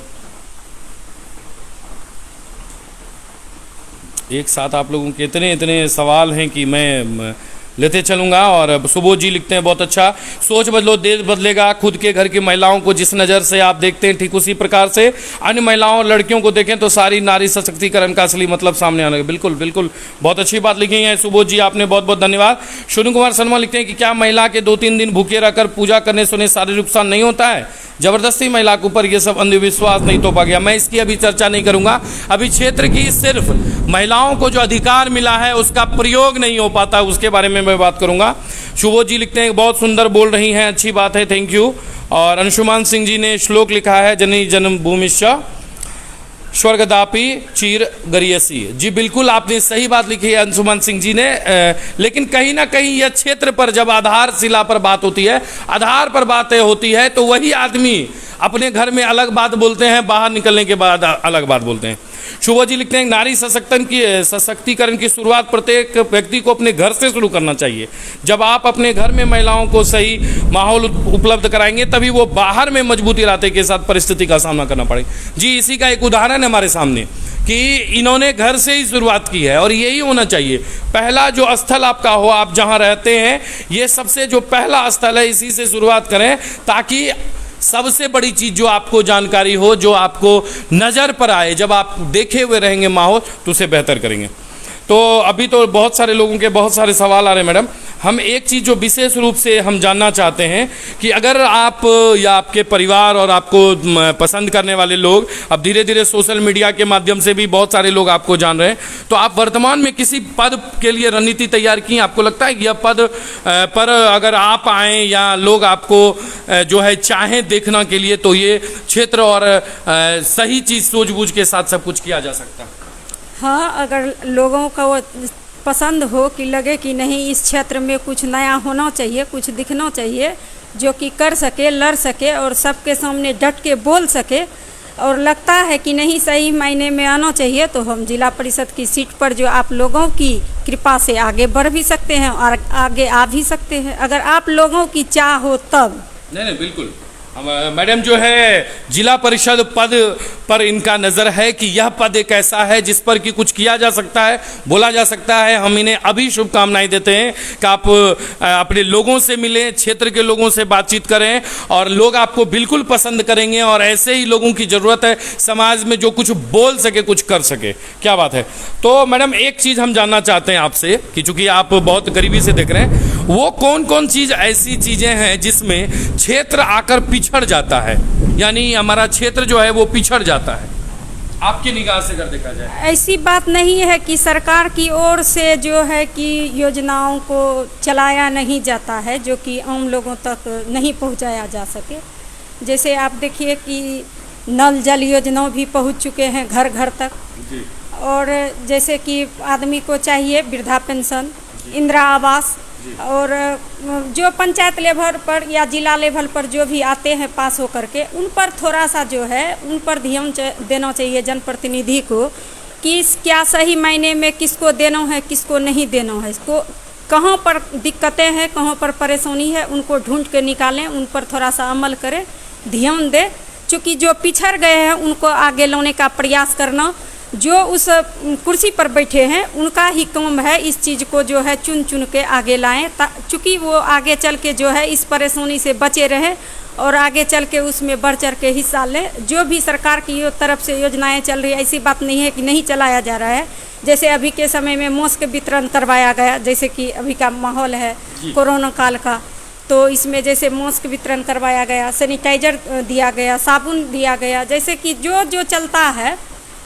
एक साथ आप लोगों के इतने सवाल हैं कि मैं लेते चलूँगा। और सुबोध जी लिखते हैं बहुत अच्छा, सोच बदलो देश बदलेगा, खुद के घर की महिलाओं को जिस नज़र से आप देखते हैं ठीक उसी प्रकार से अन्य महिलाओं और लड़कियों को देखें तो सारी नारी सशक्तिकरण का असली मतलब सामने आने लगा। बिल्कुल बिल्कुल, बहुत अच्छी बात लिखी है सुबोध जी, आपने बहुत बहुत धन्यवाद। शुनु कुमार शर्मा लिखते हैं कि क्या महिला के 2-3 दिन भूखे रहकर पूजा करने से उन्हें शारीरिक नुकसान नहीं होता है? जबरदस्ती महिला के ऊपर ये सब अंधविश्वास नहीं तोपा गया? मैं इसकी अभी चर्चा नहीं करूंगा। अभी क्षेत्र की सिर्फ महिलाओं को जो अधिकार मिला है उसका प्रयोग नहीं हो पाता, उसके बारे में मैं बात करूंगा। शुभोज जी लिखते हैं बहुत सुंदर बोल रही हैं, अच्छी बात है, थैंक यू। और अंशुमान सिंह जी ने श्लोक लिखा है, जननी जन्मभूमिश्च स्वर्गदापि चीर गरियसी। जी बिल्कुल, आपने सही बात लिखी है अंशुमान सिंह जी ने। लेकिन कहीं ना कहीं यह क्षेत्र पर जब आधारशिला पर बात होती है, आधार पर बातें होती है, तो वही आदमी अपने घर में अलग बात बोलते हैं, बाहर निकलने के बाद अलग बात बोलते हैं। शुभ जी लिखते हैं नारी सशक्तिकरण की शुरुआत प्रत्येक व्यक्ति को अपने घर से शुरू करना चाहिए। जब आप अपने घर में महिलाओं को सही माहौल उपलब्ध कराएंगे तभी वो बाहर में मजबूती लाते के साथ परिस्थिति का सामना करना पड़ेगा। जी इसी का एक उदाहरण है हमारे सामने कि इन्होंने घर से ही शुरुआत की है और यही होना चाहिए। पहला जो स्थल आपका हो, आप जहाँ रहते हैं, ये सबसे जो पहला स्थल है, इसी से शुरुआत करें ताकि सबसे बड़ी चीज़ जो आपको जानकारी हो, जो आपको नज़र पर आए, जब आप देखे हुए रहेंगे माहौल तो उसे बेहतर करेंगे। तो अभी तो बहुत सारे लोगों के बहुत सारे सवाल आ रहे हैं मैडम, हम एक चीज़ जो विशेष रूप से हम जानना चाहते हैं कि अगर आप या आपके परिवार और आपको पसंद करने वाले लोग अब धीरे धीरे सोशल मीडिया के माध्यम से भी बहुत सारे लोग आपको जान रहे हैं, तो आप वर्तमान में किसी पद के लिए रणनीति तैयार की? आपको लगता है कि यह पद पर अगर आप आएँ या लोग आपको जो है चाहें देखना के लिए, तो ये क्षेत्र और सही चीज़ सूझबूझ के साथ सब कुछ किया जा सकता है? हाँ, अगर लोगों को वो पसंद हो कि लगे कि नहीं इस क्षेत्र में कुछ नया होना चाहिए, कुछ दिखना चाहिए, जो कि कर सके, लड़ सके और सबके सामने डट के बोल सके, और लगता है कि नहीं सही मायने में आना चाहिए, तो हम जिला परिषद की सीट पर जो आप लोगों की कृपा से आगे बढ़ भी सकते हैं और आगे आ भी सकते हैं, अगर आप लोगों की चाह हो तब। नहीं, बिल्कुल। मैडम जो है जिला परिषद पद पर इनका नज़र है कि यह पद एक ऐसा है जिस पर कि कुछ किया जा सकता है, बोला जा सकता है। हम इन्हें अभी शुभकामनाएं देते हैं कि आप अपने लोगों से मिलें, क्षेत्र के लोगों से बातचीत करें और लोग आपको बिल्कुल पसंद करेंगे, और ऐसे ही लोगों की ज़रूरत है समाज में जो कुछ बोल सके, कुछ कर सके। क्या बात है। तो मैडम एक चीज़ हम जानना चाहते हैं आपसे कि चूँकि आप बहुत करीबी से देख रहे हैं, वो कौन कौन चीज़ ऐसी चीज़ें हैं जिसमें क्षेत्र आकर पिछड़ जाता है, यानी हमारा क्षेत्र जो है वो पिछड़ जाता है, आपकी निगाह से अगर देखा जाए? ऐसी बात नहीं है कि सरकार की ओर से जो है कि योजनाओं को चलाया नहीं जाता है, जो कि आम लोगों तक नहीं पहुंचाया जा सके। जैसे आप देखिए कि नल जल योजना भी पहुंच चुके हैं घर घर तक जी। और जैसे कि आदमी को चाहिए वृद्धा पेंशन, इंदिरा आवास, और जो पंचायत लेवल पर या जिला लेवल पर जो भी आते हैं पास होकर के, उन पर थोड़ा सा जो है उन पर ध्यान देना चाहिए जनप्रतिनिधि को कि क्या सही मायने में किसको देना है, किसको नहीं देना है, इसको कहाँ पर दिक्कतें हैं, कहाँ पर परेशानी है, उनको ढूंढ के निकालें, उन पर थोड़ा सा अमल करें, ध्यान दें। चूँकि जो पिछड़ गए हैं उनको आगे लाने का प्रयास करना, जो उस कुर्सी पर बैठे हैं उनका ही काम है इस चीज़ को जो है चुन चुन के आगे लाएं, चूँकि वो आगे चल के जो है इस परेशानी से बचे रहें और आगे चल के उसमें बढ़ चढ़ के हिस्सा लें। जो भी सरकार की तरफ से योजनाएं चल रही है, ऐसी बात नहीं है कि नहीं चलाया जा रहा है। जैसे अभी के समय में मास्क वितरण करवाया गया, जैसे कि अभी का माहौल है कोरोना काल का, तो इसमें जैसे मास्क वितरण करवाया गया, सैनिटाइजर दिया गया, साबुन दिया गया, जैसे कि जो जो चलता है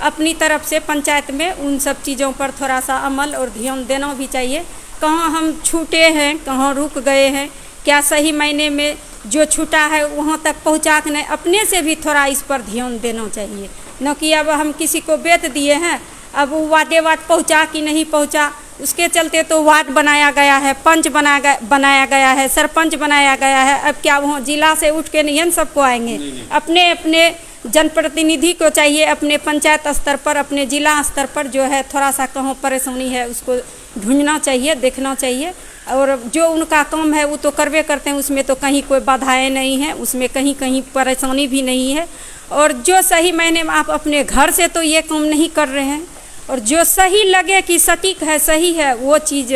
अपनी तरफ से पंचायत में उन सब चीज़ों पर थोड़ा सा अमल और ध्यान देना भी चाहिए। कहाँ हम छूटे हैं, कहाँ रुक गए हैं, क्या सही मायने में जो छूटा है वहाँ तक पहुँचाने, अपने से भी थोड़ा इस पर ध्यान देना चाहिए। न कि अब हम किसी को बेच दिए हैं, अब वो वार्डे वार्ड पहुँचा कि नहीं पहुँचा, उसके चलते तो वार्ड बनाया गया है, पंच बनाया गया है, सरपंच बनाया गया है। अब क्या वहाँ जिला से उठ के नहीं सबको आएंगे, अपने अपने जनप्रतिनिधि को चाहिए अपने पंचायत स्तर पर, अपने जिला स्तर पर जो है थोड़ा सा कहाँ परेशानी है उसको ढूंढना चाहिए, देखना चाहिए, और जो उनका काम है वो तो करवे करते हैं, उसमें तो कहीं कोई बाधाएं नहीं है, उसमें कहीं कहीं परेशानी भी नहीं है। और जो सही मायने में आप अपने घर से तो ये काम नहीं कर रहे हैं, और जो सही लगे कि सटीक है, सही है, वो चीज़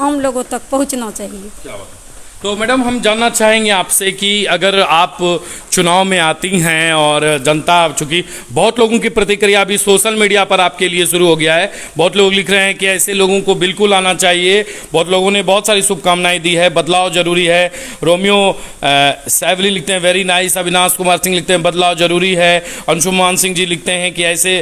आम लोगों तक पहुँचना चाहिए। क्या बात है। तो मैडम हम जानना चाहेंगे आपसे कि अगर आप चुनाव में आती हैं और जनता, चूँकि बहुत लोगों की प्रतिक्रिया भी सोशल मीडिया पर आपके लिए शुरू हो गया है, बहुत लोग लिख रहे हैं कि ऐसे लोगों को बिल्कुल आना चाहिए, बहुत लोगों ने बहुत सारी शुभकामनाएं दी है, बदलाव जरूरी है। रोमियो सैवली लिखते हैं वेरी नाइस, अविनाश कुमार सिंह लिखते हैं बदलाव जरूरी है, अंशुमान सिंह जी लिखते हैं कि ऐसे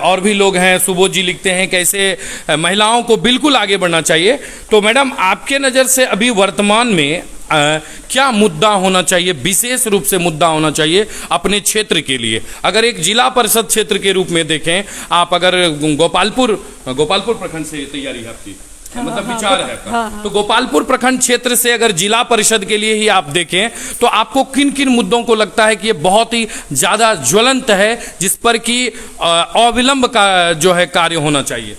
और भी लोग हैं, सुबोध जी लिखते हैं कि ऐसे महिलाओं को बिल्कुल आगे बढ़ना चाहिए। तो मैडम आपके नज़र से अभी वर्तमान में क्या मुद्दा होना चाहिए, विशेष रूप से मुद्दा होना चाहिए अपने क्षेत्र के लिए? अगर एक जिला परिषद क्षेत्र के रूप में देखें आप, अगर गोपालपुर प्रखंड से तैयारी है आपकी, मतलब विचार है आपका, तो गोपालपुर प्रखंड क्षेत्र से अगर जिला परिषद के लिए ही आप देखें तो आपको किन किन मुद्दों को लगता है कि ये बहुत ही ज्यादा ज्वलंत है, जिस पर कि अविलंब का जो है कार्य होना चाहिए?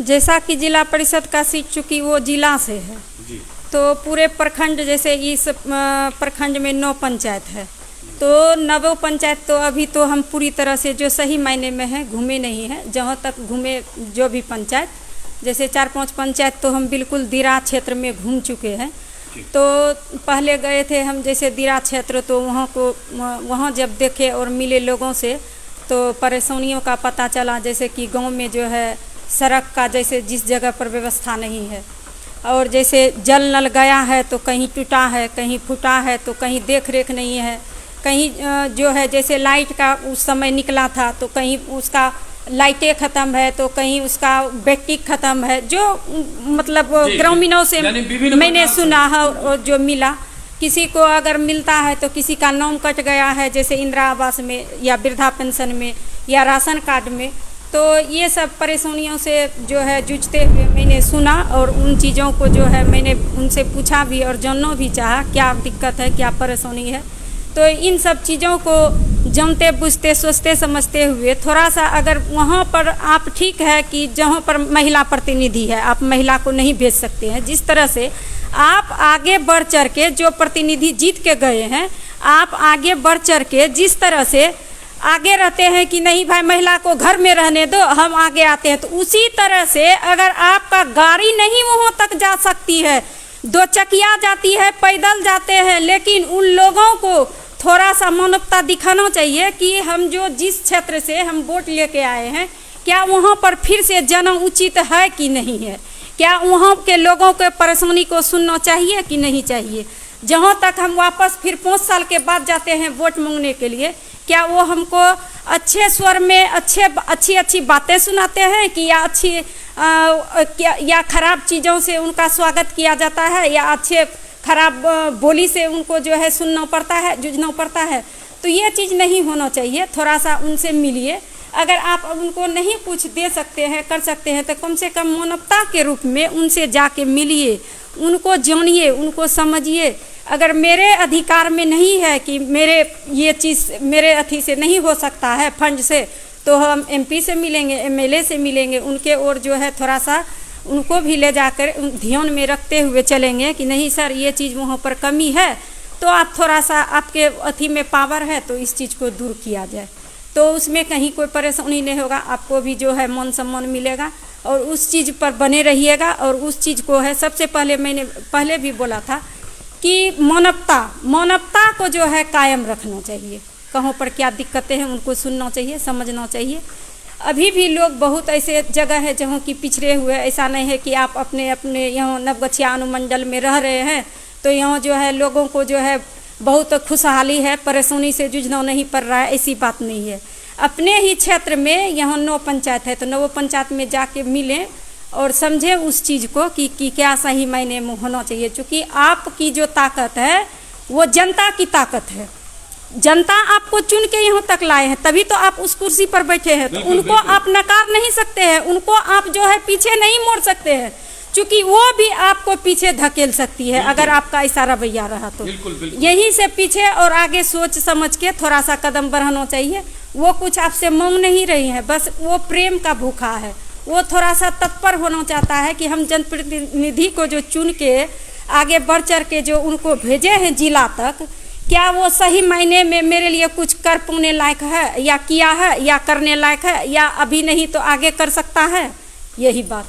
जैसा कि जिला परिषद का सीट चूँकि वो जिला से है जी, तो पूरे प्रखंड, जैसे इस प्रखंड में 9 पंचायत है, तो 9 पंचायत तो अभी तो हम पूरी तरह से जो सही मायने में है घूमे नहीं हैं। जहाँ तक घूमे जो भी पंचायत, जैसे 4-5 पंचायत तो हम बिल्कुल दिरा क्षेत्र में घूम चुके हैं। तो पहले गए थे हम जैसे दिरा क्षेत्र, तो वहाँ जब देखे और मिले लोगों से तो परेशानियों का पता चला, जैसे कि गाँव में जो है सड़क का जैसे जिस जगह पर व्यवस्था नहीं है, और जैसे जल नल गया है तो कहीं टूटा है, कहीं फूटा है, तो कहीं देख रेख नहीं है, कहीं जो है जैसे लाइट का उस समय निकला था तो कहीं उसका लाइटें ख़त्म है, तो कहीं उसका बैटरी ख़त्म है, जो मतलब ग्रामीणों से मैंने सुना है और जो मिला। किसी को अगर मिलता है तो किसी का नाम कट गया है, जैसे इंदिरा आवास में या वृद्धा पेंशन में या राशन कार्ड में, तो ये सब परेशानियों से जो है जूझते हुए मैंने सुना और उन चीज़ों को जो है मैंने उनसे पूछा भी और जानना भी चाहा क्या दिक्कत है, क्या परेशानी है। तो इन सब चीज़ों को जानते बुझते सोचते समझते हुए थोड़ा सा अगर वहाँ पर आप ठीक है कि जहाँ पर महिला प्रतिनिधि है आप महिला को नहीं भेज सकते हैं, जिस तरह से आप आगे बढ़ चढ़ के जो प्रतिनिधि जीत के गए हैं आप आगे बढ़ चढ़ के जिस तरह से आगे रहते हैं कि नहीं भाई महिला को घर में रहने दो हम आगे आते हैं, तो उसी तरह से अगर आपका गाड़ी नहीं वहाँ तक जा सकती है, दो चकिया जाती है, पैदल जाते हैं, लेकिन उन लोगों को थोड़ा सा मानवता दिखाना चाहिए कि हम जो जिस क्षेत्र से हम वोट लेके आए हैं क्या वहाँ पर फिर से जाना उचित है कि नहीं है, क्या वहाँ के लोगों के परेशानी को सुनना चाहिए कि नहीं चाहिए। जहाँ तक हम वापस फिर 5 साल के बाद जाते हैं वोट मांगने के लिए, क्या वो हमको अच्छे स्वर में अच्छी बातें सुनाते हैं कि या या खराब चीज़ों से उनका स्वागत किया जाता है या अच्छे खराब बोली से उनको जो है सुनना पड़ता है, जूझना पड़ता है। तो ये चीज़ नहीं होना चाहिए। थोड़ा सा उनसे मिलिए, अगर आप उनको नहीं कुछ दे सकते हैं कर सकते हैं तो कम से कम मानवता के रूप में उनसे जाके मिलिए, उनको जानिए, उनको समझिए। अगर मेरे अधिकार में नहीं है कि मेरे ये चीज़ मेरे अथी से नहीं हो सकता है फंड से, तो हम एमपी से मिलेंगे, एमएलए से मिलेंगे, उनके और जो है थोड़ा सा उनको भी ले जाकर ध्यान में रखते हुए चलेंगे कि नहीं सर ये चीज़ वहाँ पर कमी है, तो आप थोड़ा सा आपके अथी में पावर है तो इस चीज़ को दूर किया जाए, तो उसमें कहीं कोई परेशानी नहीं होगा, आपको भी जो है मान सम्मान मिलेगा और उस चीज़ पर बने रहिएगा। और उस चीज़ को है सबसे पहले मैंने पहले भी बोला था कि मानवता को जो है कायम रखना चाहिए, कहाँ पर क्या दिक्कतें हैं उनको सुनना चाहिए, समझना चाहिए। अभी भी लोग बहुत ऐसे जगह है जहाँ की पिछड़े हुए, ऐसा नहीं है कि आप अपने अपने यहाँ नवगछिया अनुमंडल में रह रहे हैं तो यहाँ जो है लोगों को जो है बहुत खुशहाली है, परेशानी से जूझना नहीं पड़ रहा है, ऐसी बात नहीं है। अपने ही क्षेत्र में यहाँ 9 पंचायत है तो 9 पंचायत में जाके मिलें और समझें उस चीज़ को कि क्या सही मायने में होना चाहिए, क्योंकि आपकी जो ताकत है वो जनता की ताकत है। जनता आपको चुन के यहाँ तक लाए हैं तभी तो आप उस कुर्सी पर बैठे हैं, तो उनको आप नकार नहीं सकते हैं, उनको आप जो है पीछे नहीं मोड़ सकते हैं, क्योंकि वो भी आपको पीछे धकेल सकती है अगर आपका ऐसा रवैया रहा तो। यहीं से पीछे और आगे सोच समझ के थोड़ा सा कदम बढ़ाना चाहिए। वो कुछ आपसे मांग नहीं रही है, बस वो प्रेम का भूखा है, वो थोड़ा सा तत्पर होना चाहता है कि हम जनप्रतिनिधि को जो चुन के आगे बढ़ चढ़ के जो उनको भेजे हैं जिला तक, क्या वो सही मायने में मेरे लिए कुछ कर पाने लायक है या किया है या करने लायक है या अभी नहीं तो आगे कर सकता है। यही बात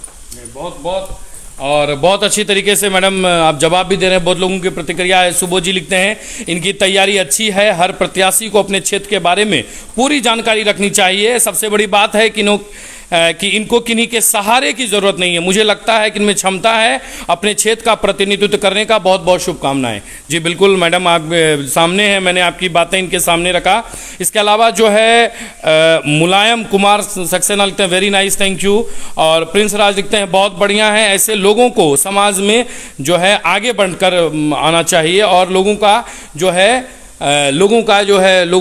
बहुत अच्छी तरीके से मैडम आप जवाब भी दे रहे हैं। बहुत लोगों की प्रतिक्रिया है। सुबोध जी लिखते हैं इनकी तैयारी अच्छी है, हर प्रत्याशी को अपने क्षेत्र के बारे में पूरी जानकारी रखनी चाहिए। सबसे बड़ी बात है कि इनको किन्हीं के सहारे की जरूरत नहीं है। मुझे लगता है कि इनमें क्षमता है अपने क्षेत्र का प्रतिनिधित्व करने का। बहुत बहुत शुभकामनाएं। जी बिल्कुल मैडम, आप सामने हैं, मैंने आपकी बातें इनके सामने रखा। इसके अलावा जो है मुलायम कुमार सक्सेना लिखते हैं वेरी नाइस थैंक यू, और प्रिंस राज लिखते हैं बहुत बढ़िया है। ऐसे लोगों को समाज में जो है आगे बढ़कर आना चाहिए और लोगों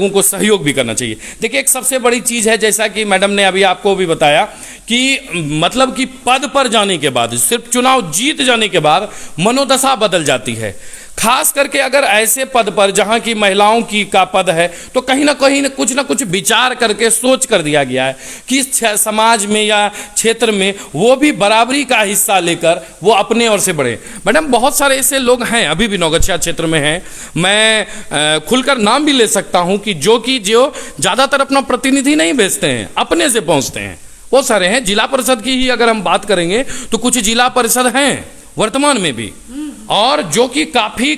को सहयोग भी करना चाहिए। देखिए एक सबसे बड़ी चीज़ है, जैसा कि मैडम ने अभी आपको भी बताया कि मतलब कि पद पर जाने के बाद, सिर्फ चुनाव जीत जाने के बाद मनोदशा बदल जाती है। खास करके अगर ऐसे पद पर जहां की महिलाओं की का पद है तो कहीं ना कुछ विचार करके सोच कर दिया गया है कि इस समाज में या क्षेत्र में वो भी बराबरी का हिस्सा लेकर वो अपने ओर से बढ़े। मैडम बहुत सारे ऐसे लोग हैं अभी भी नवगछिया क्षेत्र में हैं, मैं खुलकर नाम भी ले सकता हूं कि जो ज़्यादातर अपना प्रतिनिधि नहीं भेजते हैं, अपने से पहुंचते हैं। बहुत सारे हैं। जिला परिषद की ही अगर हम बात करेंगे तो कुछ जिला परिषद हैं वर्तमान में भी, और जो कि काफ़ी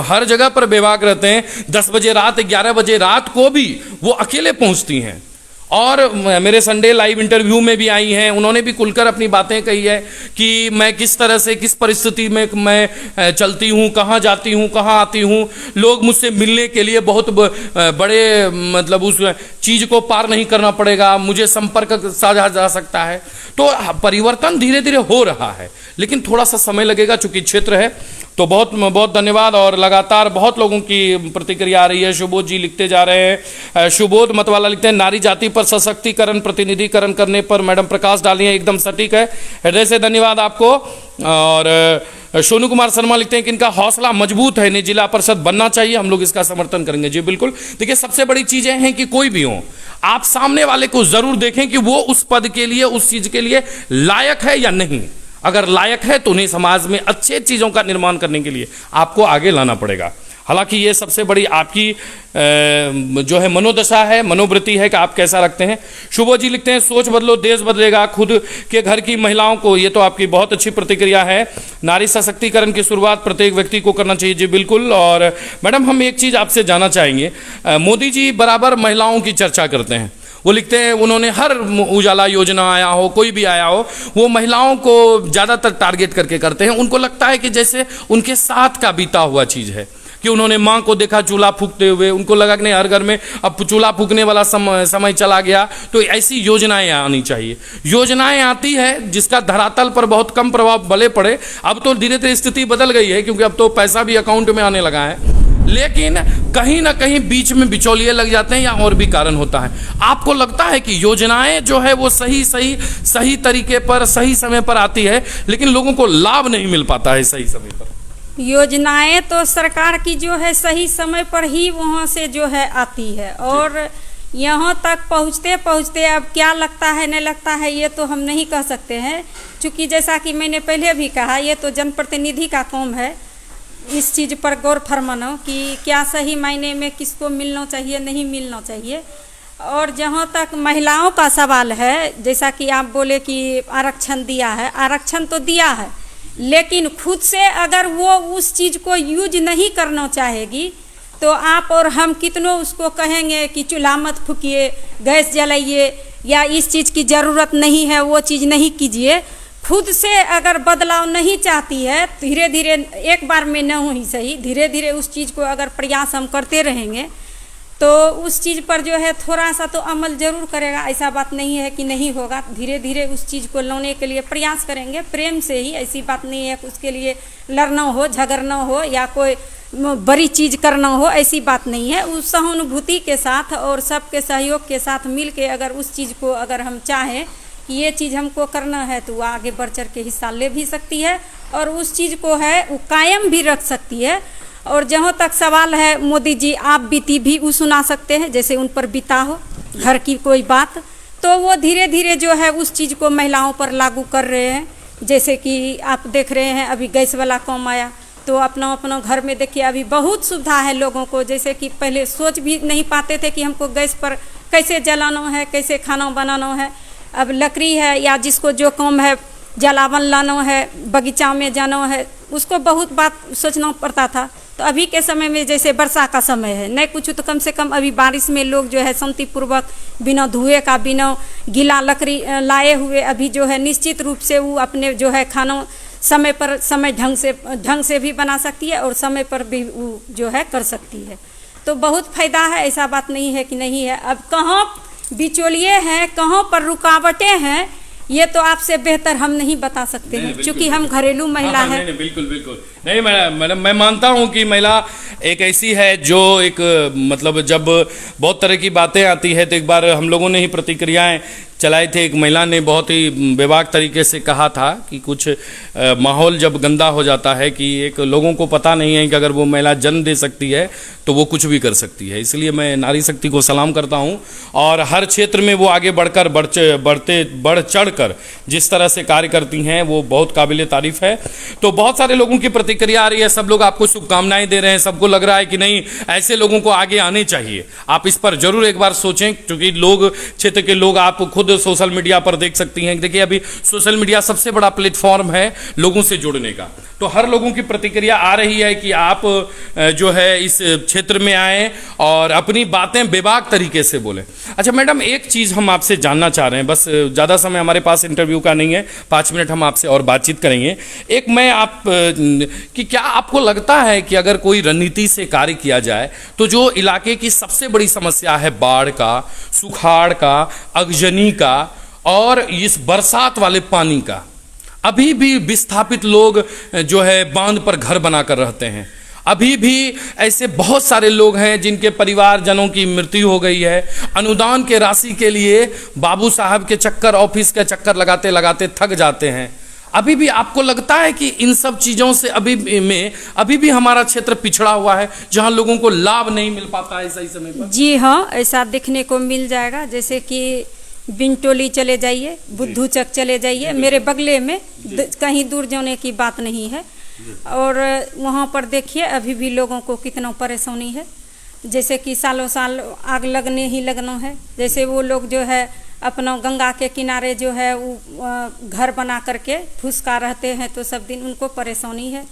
हर जगह पर बेबाक रहते हैं। 10 बजे रात 11 बजे रात को भी वो अकेले पहुंचती हैं और मेरे संडे लाइव इंटरव्यू में भी आई हैं, उन्होंने भी खुलकर अपनी बातें कही है कि मैं किस तरह से किस परिस्थिति में मैं चलती हूँ, कहाँ जाती हूँ, कहाँ आती हूँ, लोग मुझसे मिलने के लिए बहुत बड़े मतलब उस चीज़ को पार नहीं करना पड़ेगा, मुझे संपर्क साधा जा सकता है। तो परिवर्तन धीरे धीरे हो रहा है, लेकिन थोड़ा सा समय लगेगा चूंकि क्षेत्र है। तो बहुत बहुत धन्यवाद। और लगातार बहुत लोगों की प्रतिक्रिया आ रही है। सुबोध जी लिखते जा रहे हैं, सुबोध मतवाला लिखते हैं, नारी जाति पर सशक्तिकरण प्रतिनिधिकरण करने पर मैडम प्रकाश डाली है, एकदम सटीक है, हृदय से धन्यवाद आपको। और सोनू कुमार शर्मा लिखते हैं कि इनका हौसला मजबूत है, इन्हें जिला परिषद बनना चाहिए, हम लोग इसका समर्थन करेंगे। जी बिल्कुल। देखिए, सबसे बड़ी चीजें हैं कि कोई भी हो, आप सामने वाले को जरूर देखें कि वो उस पद के लिए, उस चीज के लिए लायक है या नहीं। अगर लायक है तो उन्हें समाज में अच्छे चीजों का निर्माण करने के लिए आपको आगे लाना पड़ेगा। हालांकि ये सबसे बड़ी आपकी जो है मनोदशा है, मनोवृत्ति है कि आप कैसा रखते हैं। शुभो जी लिखते हैं, सोच बदलो देश बदलेगा, खुद के घर की महिलाओं को, ये तो आपकी बहुत अच्छी प्रतिक्रिया है, नारी सशक्तिकरण की शुरुआत प्रत्येक व्यक्ति को करना चाहिए। जी बिल्कुल। और मैडम, हम एक चीज़ आपसे जानना चाहेंगे, मोदी जी बराबर महिलाओं की चर्चा करते हैं, वो लिखते हैं उन्होंने हर उजाला योजना आया हो, कोई भी आया हो, वो महिलाओं को ज़्यादातर टारगेट करके करते हैं। उनको लगता है कि जैसे उनके साथ का बीता हुआ चीज़ है, कि उन्होंने माँ को देखा चूल्हा फूकते हुए, उनको लगा कि नहीं हर घर में अब चूल्हा फूकने वाला समय चला गया, तो ऐसी योजनाएं आनी चाहिए। योजनाएं आती है जिसका धरातल पर बहुत कम प्रभाव भले पड़े। अब तो धीरे धीरे स्थिति बदल गई है, क्योंकि अब तो पैसा भी अकाउंट में आने लगा है, लेकिन कहीं ना कहीं बीच में बिचौलिए लग जाते हैं या और भी कारण होता है। आपको लगता है कि योजनाएं जो है वो सही तरीके पर सही समय पर आती है, लेकिन लोगों को लाभ नहीं मिल पाता है सही समय पर? योजनाएं तो सरकार की जो है सही समय पर ही वहाँ से जो है आती है, और यहाँ तक पहुँचते पहुँचते अब क्या लगता है नहीं लगता है ये तो हम नहीं कह सकते हैं, क्योंकि जैसा कि मैंने पहले भी कहा, ये तो जनप्रतिनिधि का काम है इस चीज़ पर गौर फरमाना कि क्या सही मायने में किसको मिलना चाहिए, नहीं मिलना चाहिए। और जहाँ तक महिलाओं का सवाल है, जैसा कि आप बोले कि आरक्षण दिया है, आरक्षण तो दिया है, लेकिन खुद से अगर वो उस चीज़ को यूज नहीं करना चाहेगी तो आप और हम कितनों उसको कहेंगे कि चूल्हा मत फूकिए, गैस जलाइए, या इस चीज़ की ज़रूरत नहीं है वो चीज़ नहीं कीजिए। खुद से अगर बदलाव नहीं चाहती है, धीरे धीरे, एक बार में न हो ही सही, धीरे धीरे उस चीज़ को अगर प्रयास हम करते रहेंगे तो उस चीज़ पर जो है थोड़ा सा तो अमल जरूर करेगा। ऐसा बात नहीं है कि नहीं होगा, धीरे धीरे उस चीज़ को लाने के लिए प्रयास करेंगे, प्रेम से ही। ऐसी बात नहीं है कि उसके लिए लड़ना हो, झगड़ना हो या कोई बड़ी चीज़ करना हो, ऐसी बात नहीं है। उस सहानुभूति के साथ और सबके सहयोग के साथ मिल के अगर उस चीज़ को अगर हम चाहें कि ये चीज़ हमको करना है, तो वो आगे बढ़ चढ़ के हिस्सा ले भी सकती है और उस चीज़ को है वो कायम भी रख सकती है। और जहाँ तक सवाल है, मोदी जी आप बीती भी वो सुना सकते हैं, जैसे उन पर बीता हो घर की कोई बात, तो वो धीरे धीरे जो है उस चीज़ को महिलाओं पर लागू कर रहे हैं। जैसे कि आप देख रहे हैं अभी गैस वाला काम आया, तो अपना अपना घर में देखिए अभी बहुत सुविधा है लोगों को, जैसे कि पहले सोच भी नहीं पाते थे कि हमको गैस पर कैसे जलाना है, कैसे खाना बनाना है। अब लकड़ी है या जिसको जो काम है, जलावन लाना है, बगीचा में जाना है, उसको बहुत बात सोचना पड़ता था। तो अभी के समय में जैसे वर्षा का समय है, नहीं कुछ तो कम से कम अभी बारिश में लोग जो है शांतिपूर्वक बिना धुएं का, बिना गीला लकड़ी लाए हुए अभी जो है निश्चित रूप से वो अपने जो है खाना समय पर समय ढंग से भी बना सकती है और समय पर भी वो जो है कर सकती है। तो बहुत फायदा है, ऐसा बात नहीं है कि नहीं है। अब कहाँ बिचौलिए हैं, कहाँ पर रुकावटें हैं, ये तो आपसे बेहतर हम नहीं बता सकते हैं, क्योंकि हम घरेलू महिला हैं। नहीं, बिल्कुल बिल्कुल नहीं मैडम, मैं मानता हूँ कि महिला एक ऐसी है जो एक मतलब जब बहुत तरह की बातें आती है, तो एक बार हम लोगों ने ही प्रतिक्रियाएं चलाए थे। एक महिला ने बहुत ही बेबाक तरीके से कहा था कि कुछ माहौल जब गंदा हो जाता है कि एक लोगों को पता नहीं है कि अगर वो महिला जन्म दे सकती है तो वो कुछ भी कर सकती है। इसलिए मैं नारी शक्ति को सलाम करता हूं, और हर क्षेत्र में वो आगे बढ़ चढ़ कर जिस तरह से कार्य करती हैं वो बहुत काबिल तारीफ है। तो बहुत सारे लोगों की प्रतिक्रिया प्रतिक्रिया आ रही है, सब लोग आपको शुभकामनाएं दे रहे हैं, सबको लग रहा है कि नहीं ऐसे लोगों को आगे आने चाहिए। आप इस पर जरूर एक बार सोचें, क्योंकि लोग, क्षेत्र के लोग, आप खुद सोशल मीडिया पर देख सकती हैं। देखिए अभी सोशल मीडिया सबसे बड़ा प्लेटफॉर्म है लोगों से जुड़ने का, तो हर लोगों की प्रतिक्रिया आ रही है कि आप जो है इस क्षेत्र में आए और अपनी बातें बेबाक तरीके से बोलें। अच्छा मैडम, एक चीज़ हम आपसे जानना चाह रहे हैं, बस ज़्यादा समय हमारे पास इंटरव्यू का नहीं है, 5 मिनट हम आपसे और बातचीत करेंगे। एक मैं आप कि क्या आपको लगता है कि अगर कोई रणनीति से कार्य किया जाए तो जो इलाके की सबसे बड़ी समस्या है बाढ़ का, सुखाड़ का, अगजनी का और इस बरसात वाले पानी का, अभी भी विस्थापित लोग जो है बांध पर घर बनाकर रहते हैं, अभी भी ऐसे बहुत सारे लोग हैं जिनके परिवारजनों की मृत्यु हो गई है, अनुदान के राशि के लिए बाबू साहब के चक्कर, ऑफिस के चक्कर लगाते लगाते थक जाते हैं, अभी भी आपको लगता है कि इन सब चीज़ों से अभी भी हमारा क्षेत्र पिछड़ा हुआ है, जहां लोगों को लाभ नहीं मिल पाता है सही समय पर? जी हाँ, ऐसा देखने को मिल जाएगा। जैसे कि बिंटोली चले जाइए, बुद्धू चक चले जाइए, मेरे बगले में, कहीं दूर जाने की बात नहीं है। और वहाँ पर देखिए अभी भी लोगों को कितना परेशानी है। जैसे कि सालों साल आग लगने ही लगना है। जैसे वो लोग जो है अपना गंगा के किनारे जो है वो घर बना करके फुसका रहते हैं, तो सब दिन उनको परेशानी है।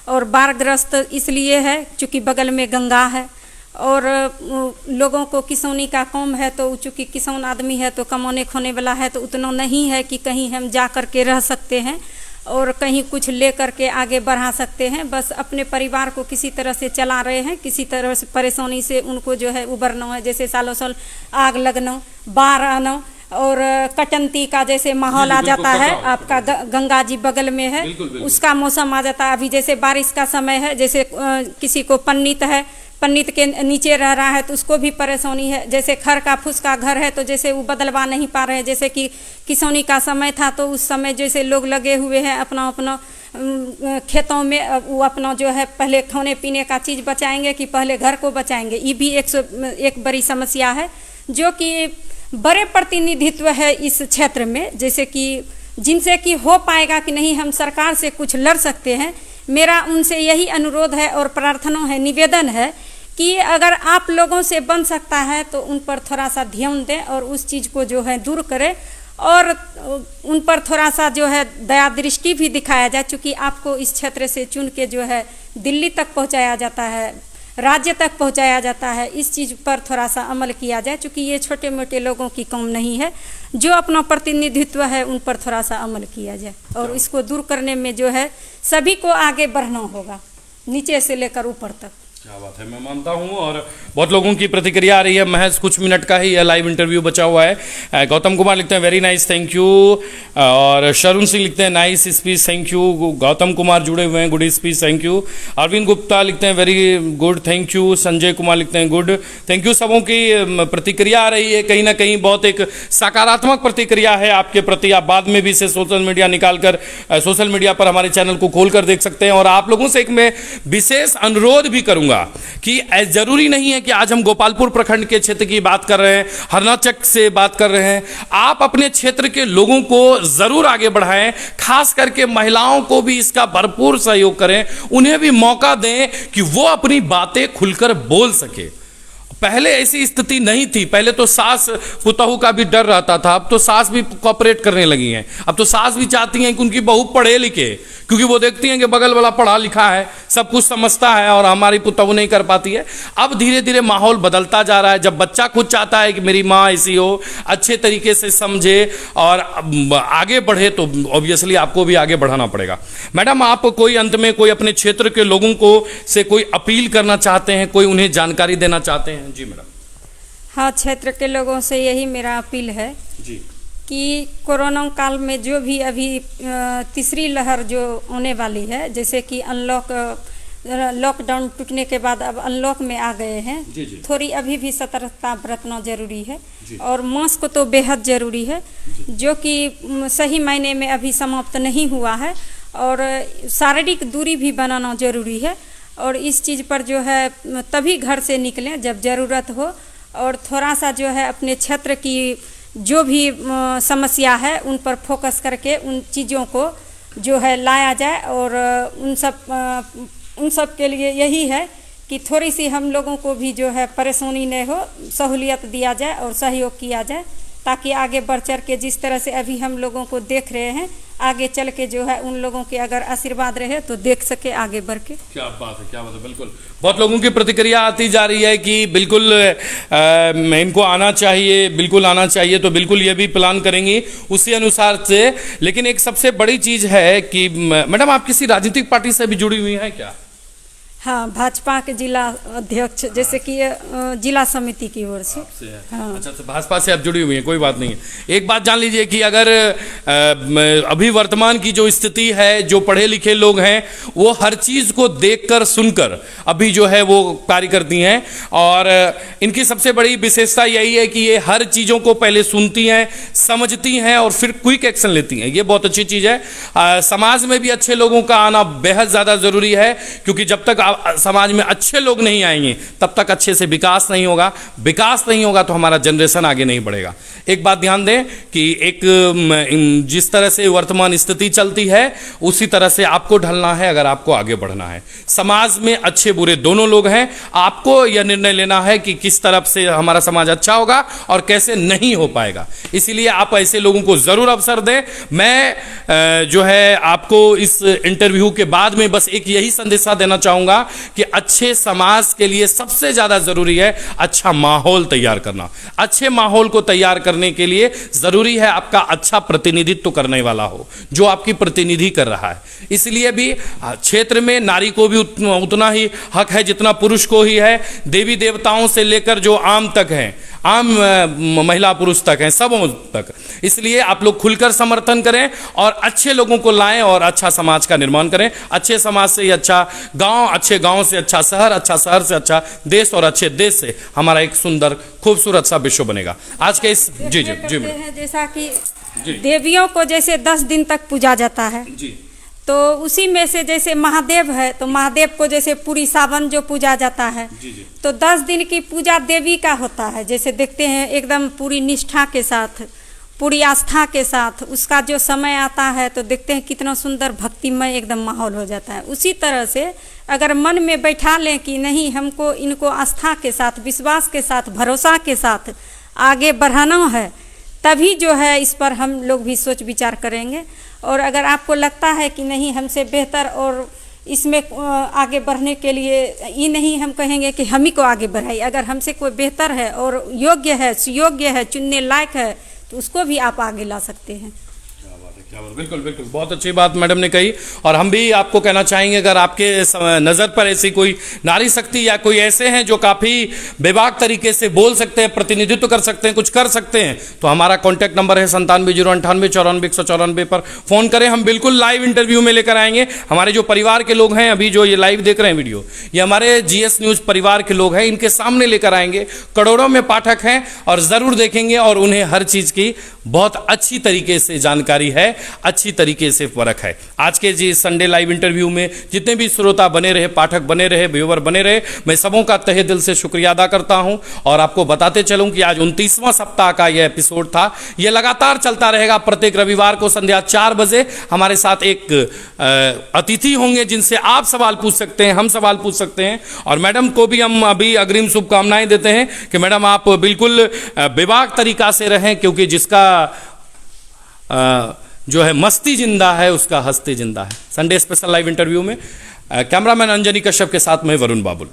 और बाढ़ग्रस्त इसलिए है चूँकि बगल में गंगा है, और लोगों को किसानी का काम है, तो चूँकि किसान आदमी है तो कमाने खाने वाला है, तो उतना नहीं है कि कहीं हम जा कर के रह सकते हैं और कहीं कुछ ले करके आगे बढ़ा सकते हैं। बस अपने परिवार को किसी तरह से चला रहे हैं, किसी तरह से परेशानी से उनको जो है उबरना है। जैसे सालों साल आग लगना, बाढ़ आना और कटंती का जैसे माहौल आ जाता है, आपका गंगा जी बगल में है, उसका मौसम आ जाता है। अभी जैसे बारिश का समय है, जैसे किसी को पन्नीत है, पन्नीत के नीचे रह रहा है तो उसको भी परेशानी है। जैसे खर का फूस का घर है तो जैसे वो बदलवा नहीं पा रहे हैं। जैसे कि किसानी का समय था तो उस समय जैसे लोग लगे हुए हैं अपना अपना खेतों में, वो अपना जो है पहले खाने पीने का चीज़ बचाएंगे कि पहले घर को बचाएंगे। ये भी एक बड़ी समस्या है जो कि बड़े प्रतिनिधित्व है इस क्षेत्र में, जैसे कि जिनसे कि हो पाएगा कि नहीं हम सरकार से कुछ लड़ सकते हैं। मेरा उनसे यही अनुरोध है और प्रार्थना है, निवेदन है कि अगर आप लोगों से बन सकता है तो उन पर थोड़ा सा ध्यान दें और उस चीज़ को जो है दूर करें और उन पर थोड़ा सा जो है दया दृष्टि भी दिखाया जाए। चूँकि आपको इस क्षेत्र से चुन के जो है दिल्ली तक पहुंचाया जाता है, राज्य तक पहुंचाया जाता है, इस चीज़ पर थोड़ा सा अमल किया जाए। चूँकि ये छोटे मोटे लोगों की काम नहीं है, जो अपना प्रतिनिधित्व है उन पर थोड़ा सा अमल किया जाए और इसको दूर करने में जो है सभी को आगे बढ़ना होगा, नीचे से लेकर ऊपर तक। क्या बात है, मैं मानता हूं। और बहुत लोगों की प्रतिक्रिया आ रही है, महज कुछ मिनट का ही यह लाइव इंटरव्यू बचा हुआ है। गौतम कुमार लिखते हैं वेरी नाइस, थैंक यू। और शरुण सिंह लिखते हैं nice speech, thank you. Gautam Kumar जुड़े हुए हैं, good speech, thank you. Arvind Gupta लिखते हैं very good, thank you. Sanjay Kumar लिखते हैं गुड, थैंक यू। सबों की प्रतिक्रिया आ रही है, कहीं ना कहीं बहुत एक सकारात्मक प्रतिक्रिया है आपके प्रति। आप बाद में भी इसे सोशल मीडिया निकालकर सोशल मीडिया पर हमारे चैनल को खोल कर देख सकते हैं। और आप लोगों से एक मैं विशेष अनुरोध भी करूंगा कि जरूरी नहीं है कि आज हम गोपालपुर प्रखंड के क्षेत्र की बात कर रहे हैं, हरनाचक से बात कर रहे हैं। आप अपने क्षेत्र के लोगों को जरूर आगे बढ़ाएं, खास करके महिलाओं को भी इसका भरपूर सहयोग करें, उन्हें भी मौका दें कि वो अपनी बातें खुलकर बोल सके। पहले ऐसी स्थिति नहीं थी, पहले तो सास पुतहू का भी डर रहता था, अब तो सास भी कोऑपरेट करने लगी हैं। अब तो सास भी चाहती हैं कि उनकी बहू पढ़े लिखे, क्योंकि वो देखती हैं कि बगल वाला पढ़ा लिखा है, सब कुछ समझता है और हमारी पुतहू नहीं कर पाती है। अब धीरे धीरे माहौल बदलता जा रहा है। जब बच्चा खुद चाहता है कि मेरी माँ ऐसी हो, अच्छे तरीके से समझे और आगे बढ़े, तो ऑब्वियसली आपको भी आगे बढ़ाना पड़ेगा। मैडम, आप कोई अंत में कोई अपने क्षेत्र के लोगों को से कोई अपील करना चाहते हैं, कोई उन्हें जानकारी देना चाहते हैं? जी मैडम। हाँ, क्षेत्र के लोगों से यही मेरा अपील है जी कि कोरोना काल में जो भी अभी तीसरी लहर जो आने वाली है, जैसे कि लॉकडाउन टूटने के बाद अब अनलॉक में आ गए हैं, थोड़ी अभी भी सतर्कता बरतना जरूरी है और मास्क तो बेहद जरूरी है, जो कि सही मायने में अभी समाप्त नहीं हुआ है। और शारीरिक दूरी भी बनाना जरूरी है और इस चीज़ पर जो है तभी घर से निकलें जब ज़रूरत हो। और थोड़ा सा जो है अपने क्षेत्र की जो भी समस्या है उन पर फोकस करके उन चीज़ों को जो है लाया जाए। और उन सब के लिए यही है कि थोड़ी सी हम लोगों को भी जो है परेशानी नहीं हो, सहूलियत दिया जाए और सहयोग किया जाए, ताकि आगे बढ़ चढ़ के जिस तरह से अभी हम लोगों को देख रहे हैं, आगे चल के जो है उन लोगों के अगर आशीर्वाद रहे तो देख सके आगे बढ़ के। क्या बात है, क्या बात है। बिल्कुल, बहुत लोगों की प्रतिक्रिया आती जा रही है कि बिल्कुल इनको आना चाहिए, बिल्कुल आना चाहिए, तो बिल्कुल ये भी प्लान करेंगी उसी अनुसार से। लेकिन एक सबसे बड़ी चीज है कि मैडम आप किसी राजनीतिक पार्टी से भी जुड़ी हुई हैं क्या? हाँ, भाजपा के जिला अध्यक्ष, जैसे कि जिला समिति की ओर से। हाँ। अच्छा, तो भाजपा से आप जुड़ी हुई हैं, कोई बात नहीं है। एक बात जान लीजिए कि अगर अभी वर्तमान की जो स्थिति है, जो पढ़े लिखे लोग हैं वो हर चीज को देखकर सुनकर अभी जो है वो कार्य करती हैं, और इनकी सबसे बड़ी विशेषता यही है कि ये हर चीजों को पहले सुनती हैं, समझती हैं और फिर क्विक एक्शन लेती हैं। ये बहुत अच्छी चीज है। समाज में भी अच्छे लोगों का आना बेहद ज्यादा जरूरी है, क्योंकि जब तक समाज में अच्छे लोग नहीं आएंगे तब तक अच्छे से विकास नहीं होगा। विकास नहीं होगा तो हमारा जनरेशन आगे नहीं बढ़ेगा। एक बात ध्यान दें कि एक जिस तरह से वर्तमान स्थिति चलती है उसी तरह से आपको ढलना है अगर आपको आगे बढ़ना है। समाज में अच्छे बुरे दोनों लोग हैं, आपको यह निर्णय लेना है कि किस तरफ से हमारा समाज अच्छा होगा और कैसे नहीं हो पाएगा। इसीलिए आप ऐसे लोगों को जरूर अवसर दें। मैं जो है आपको इस इंटरव्यू के बाद में बस एक यही संदेशा देना चाहूंगा कि अच्छे समाज के लिए सबसे ज्यादा जरूरी है अच्छा माहौल तैयार करना। अच्छे माहौल को तैयार करने के लिए जरूरी है आपका अच्छा प्रतिनिधित्व करने वाला हो, जो आपकी प्रतिनिधि कर रहा है। इसलिए भी क्षेत्र में नारी को भी उतना ही हक है जितना पुरुष को ही है। देवी देवताओं से लेकर जो आम तक है, आम महिला पुरुष तक हैं, सबों तक। इसलिए आप लोग खुलकर समर्थन करें और अच्छे लोगों को लाएं और अच्छा समाज का निर्माण करें। अच्छे समाज से ही अच्छा गांव, अच्छे गांव से अच्छा शहर से अच्छा देश, और अच्छे देश से हमारा एक सुंदर खूबसूरत सा विश्व बनेगा। आज के इस जी जी जी जैसा कि देवियों को जैसे 10 दिन तक पूजा जाता है जी, तो उसी में से जैसे महादेव है तो महादेव को जैसे पूरी सावन जो पूजा जाता है जी जी, तो 10 दिन की पूजा देवी का होता है। जैसे देखते हैं एकदम पूरी निष्ठा के साथ, पूरी आस्था के साथ उसका जो समय आता है तो देखते हैं कितना सुंदर भक्तिमय एकदम माहौल हो जाता है। उसी तरह से अगर मन में बैठा लें कि नहीं, हमको इनको आस्था के साथ, विश्वास के साथ, भरोसा के साथ आगे बढ़ाना है, तभी जो है इस पर हम लोग भी सोच विचार करेंगे। और अगर आपको लगता है कि नहीं हमसे बेहतर और इसमें आगे बढ़ने के लिए, ये नहीं हम कहेंगे कि हम ही को आगे बढ़ाइए। अगर हमसे कोई बेहतर है और योग्य है, सुयोग्य है, चुनने लायक है, तो उसको भी आप आगे ला सकते हैं। क्या बात, बिल्कुल बिल्कुल, बहुत अच्छी बात मैडम ने कही। और हम भी आपको कहना चाहेंगे, अगर आपके नज़र पर ऐसी कोई नारी शक्ति या कोई ऐसे हैं जो काफ़ी बेबाक तरीके से बोल सकते हैं, प्रतिनिधित्व कर सकते हैं, कुछ कर सकते हैं, तो हमारा कॉन्टैक्ट नंबर है 9709899494 पर फ़ोन करें। हम बिल्कुल लाइव इंटरव्यू में लेकर आएंगे। हमारे जो परिवार के लोग हैं, अभी जो ये लाइव देख रहे हैं वीडियो, ये हमारे GS न्यूज़ परिवार के लोग हैं, इनके सामने लेकर आएंगे। करोड़ों में पाठक हैं और ज़रूर देखेंगे और उन्हें हर चीज़ की बहुत अच्छी तरीके से जानकारी है, अच्छी तरीके से परख है। आज के जी संडे लाइव इंटरव्यू में जितने भी श्रोता बने रहे, पाठक बने रहे, व्यूअर बने रहे, मैं सबों का तहे दिल से शुक्रिया अदा करता हूं। और आपको बताते चलूं कि आज 29वां सप्ताह का यह एपिसोड था। यह लगातार चलता रहेगा। प्रत्येक रविवार को संध्या 4 बजे हमारे साथ एक अतिथि होंगे जिनसे आप सवाल पूछ सकते हैं, हम सवाल पूछ सकते हैं। और मैडम को भी हम अभी अग्रिम शुभकामनाएं देते हैं कि मैडम आप बिल्कुल बेबाक तरीका से रहें, क्योंकि जिसका जो है मस्ती जिंदा है उसका हस्ती जिंदा है। संडे स्पेशल लाइव इंटरव्यू में कैमरामैन अंजनी कश्यप के साथ मैं वरुण बाबुल।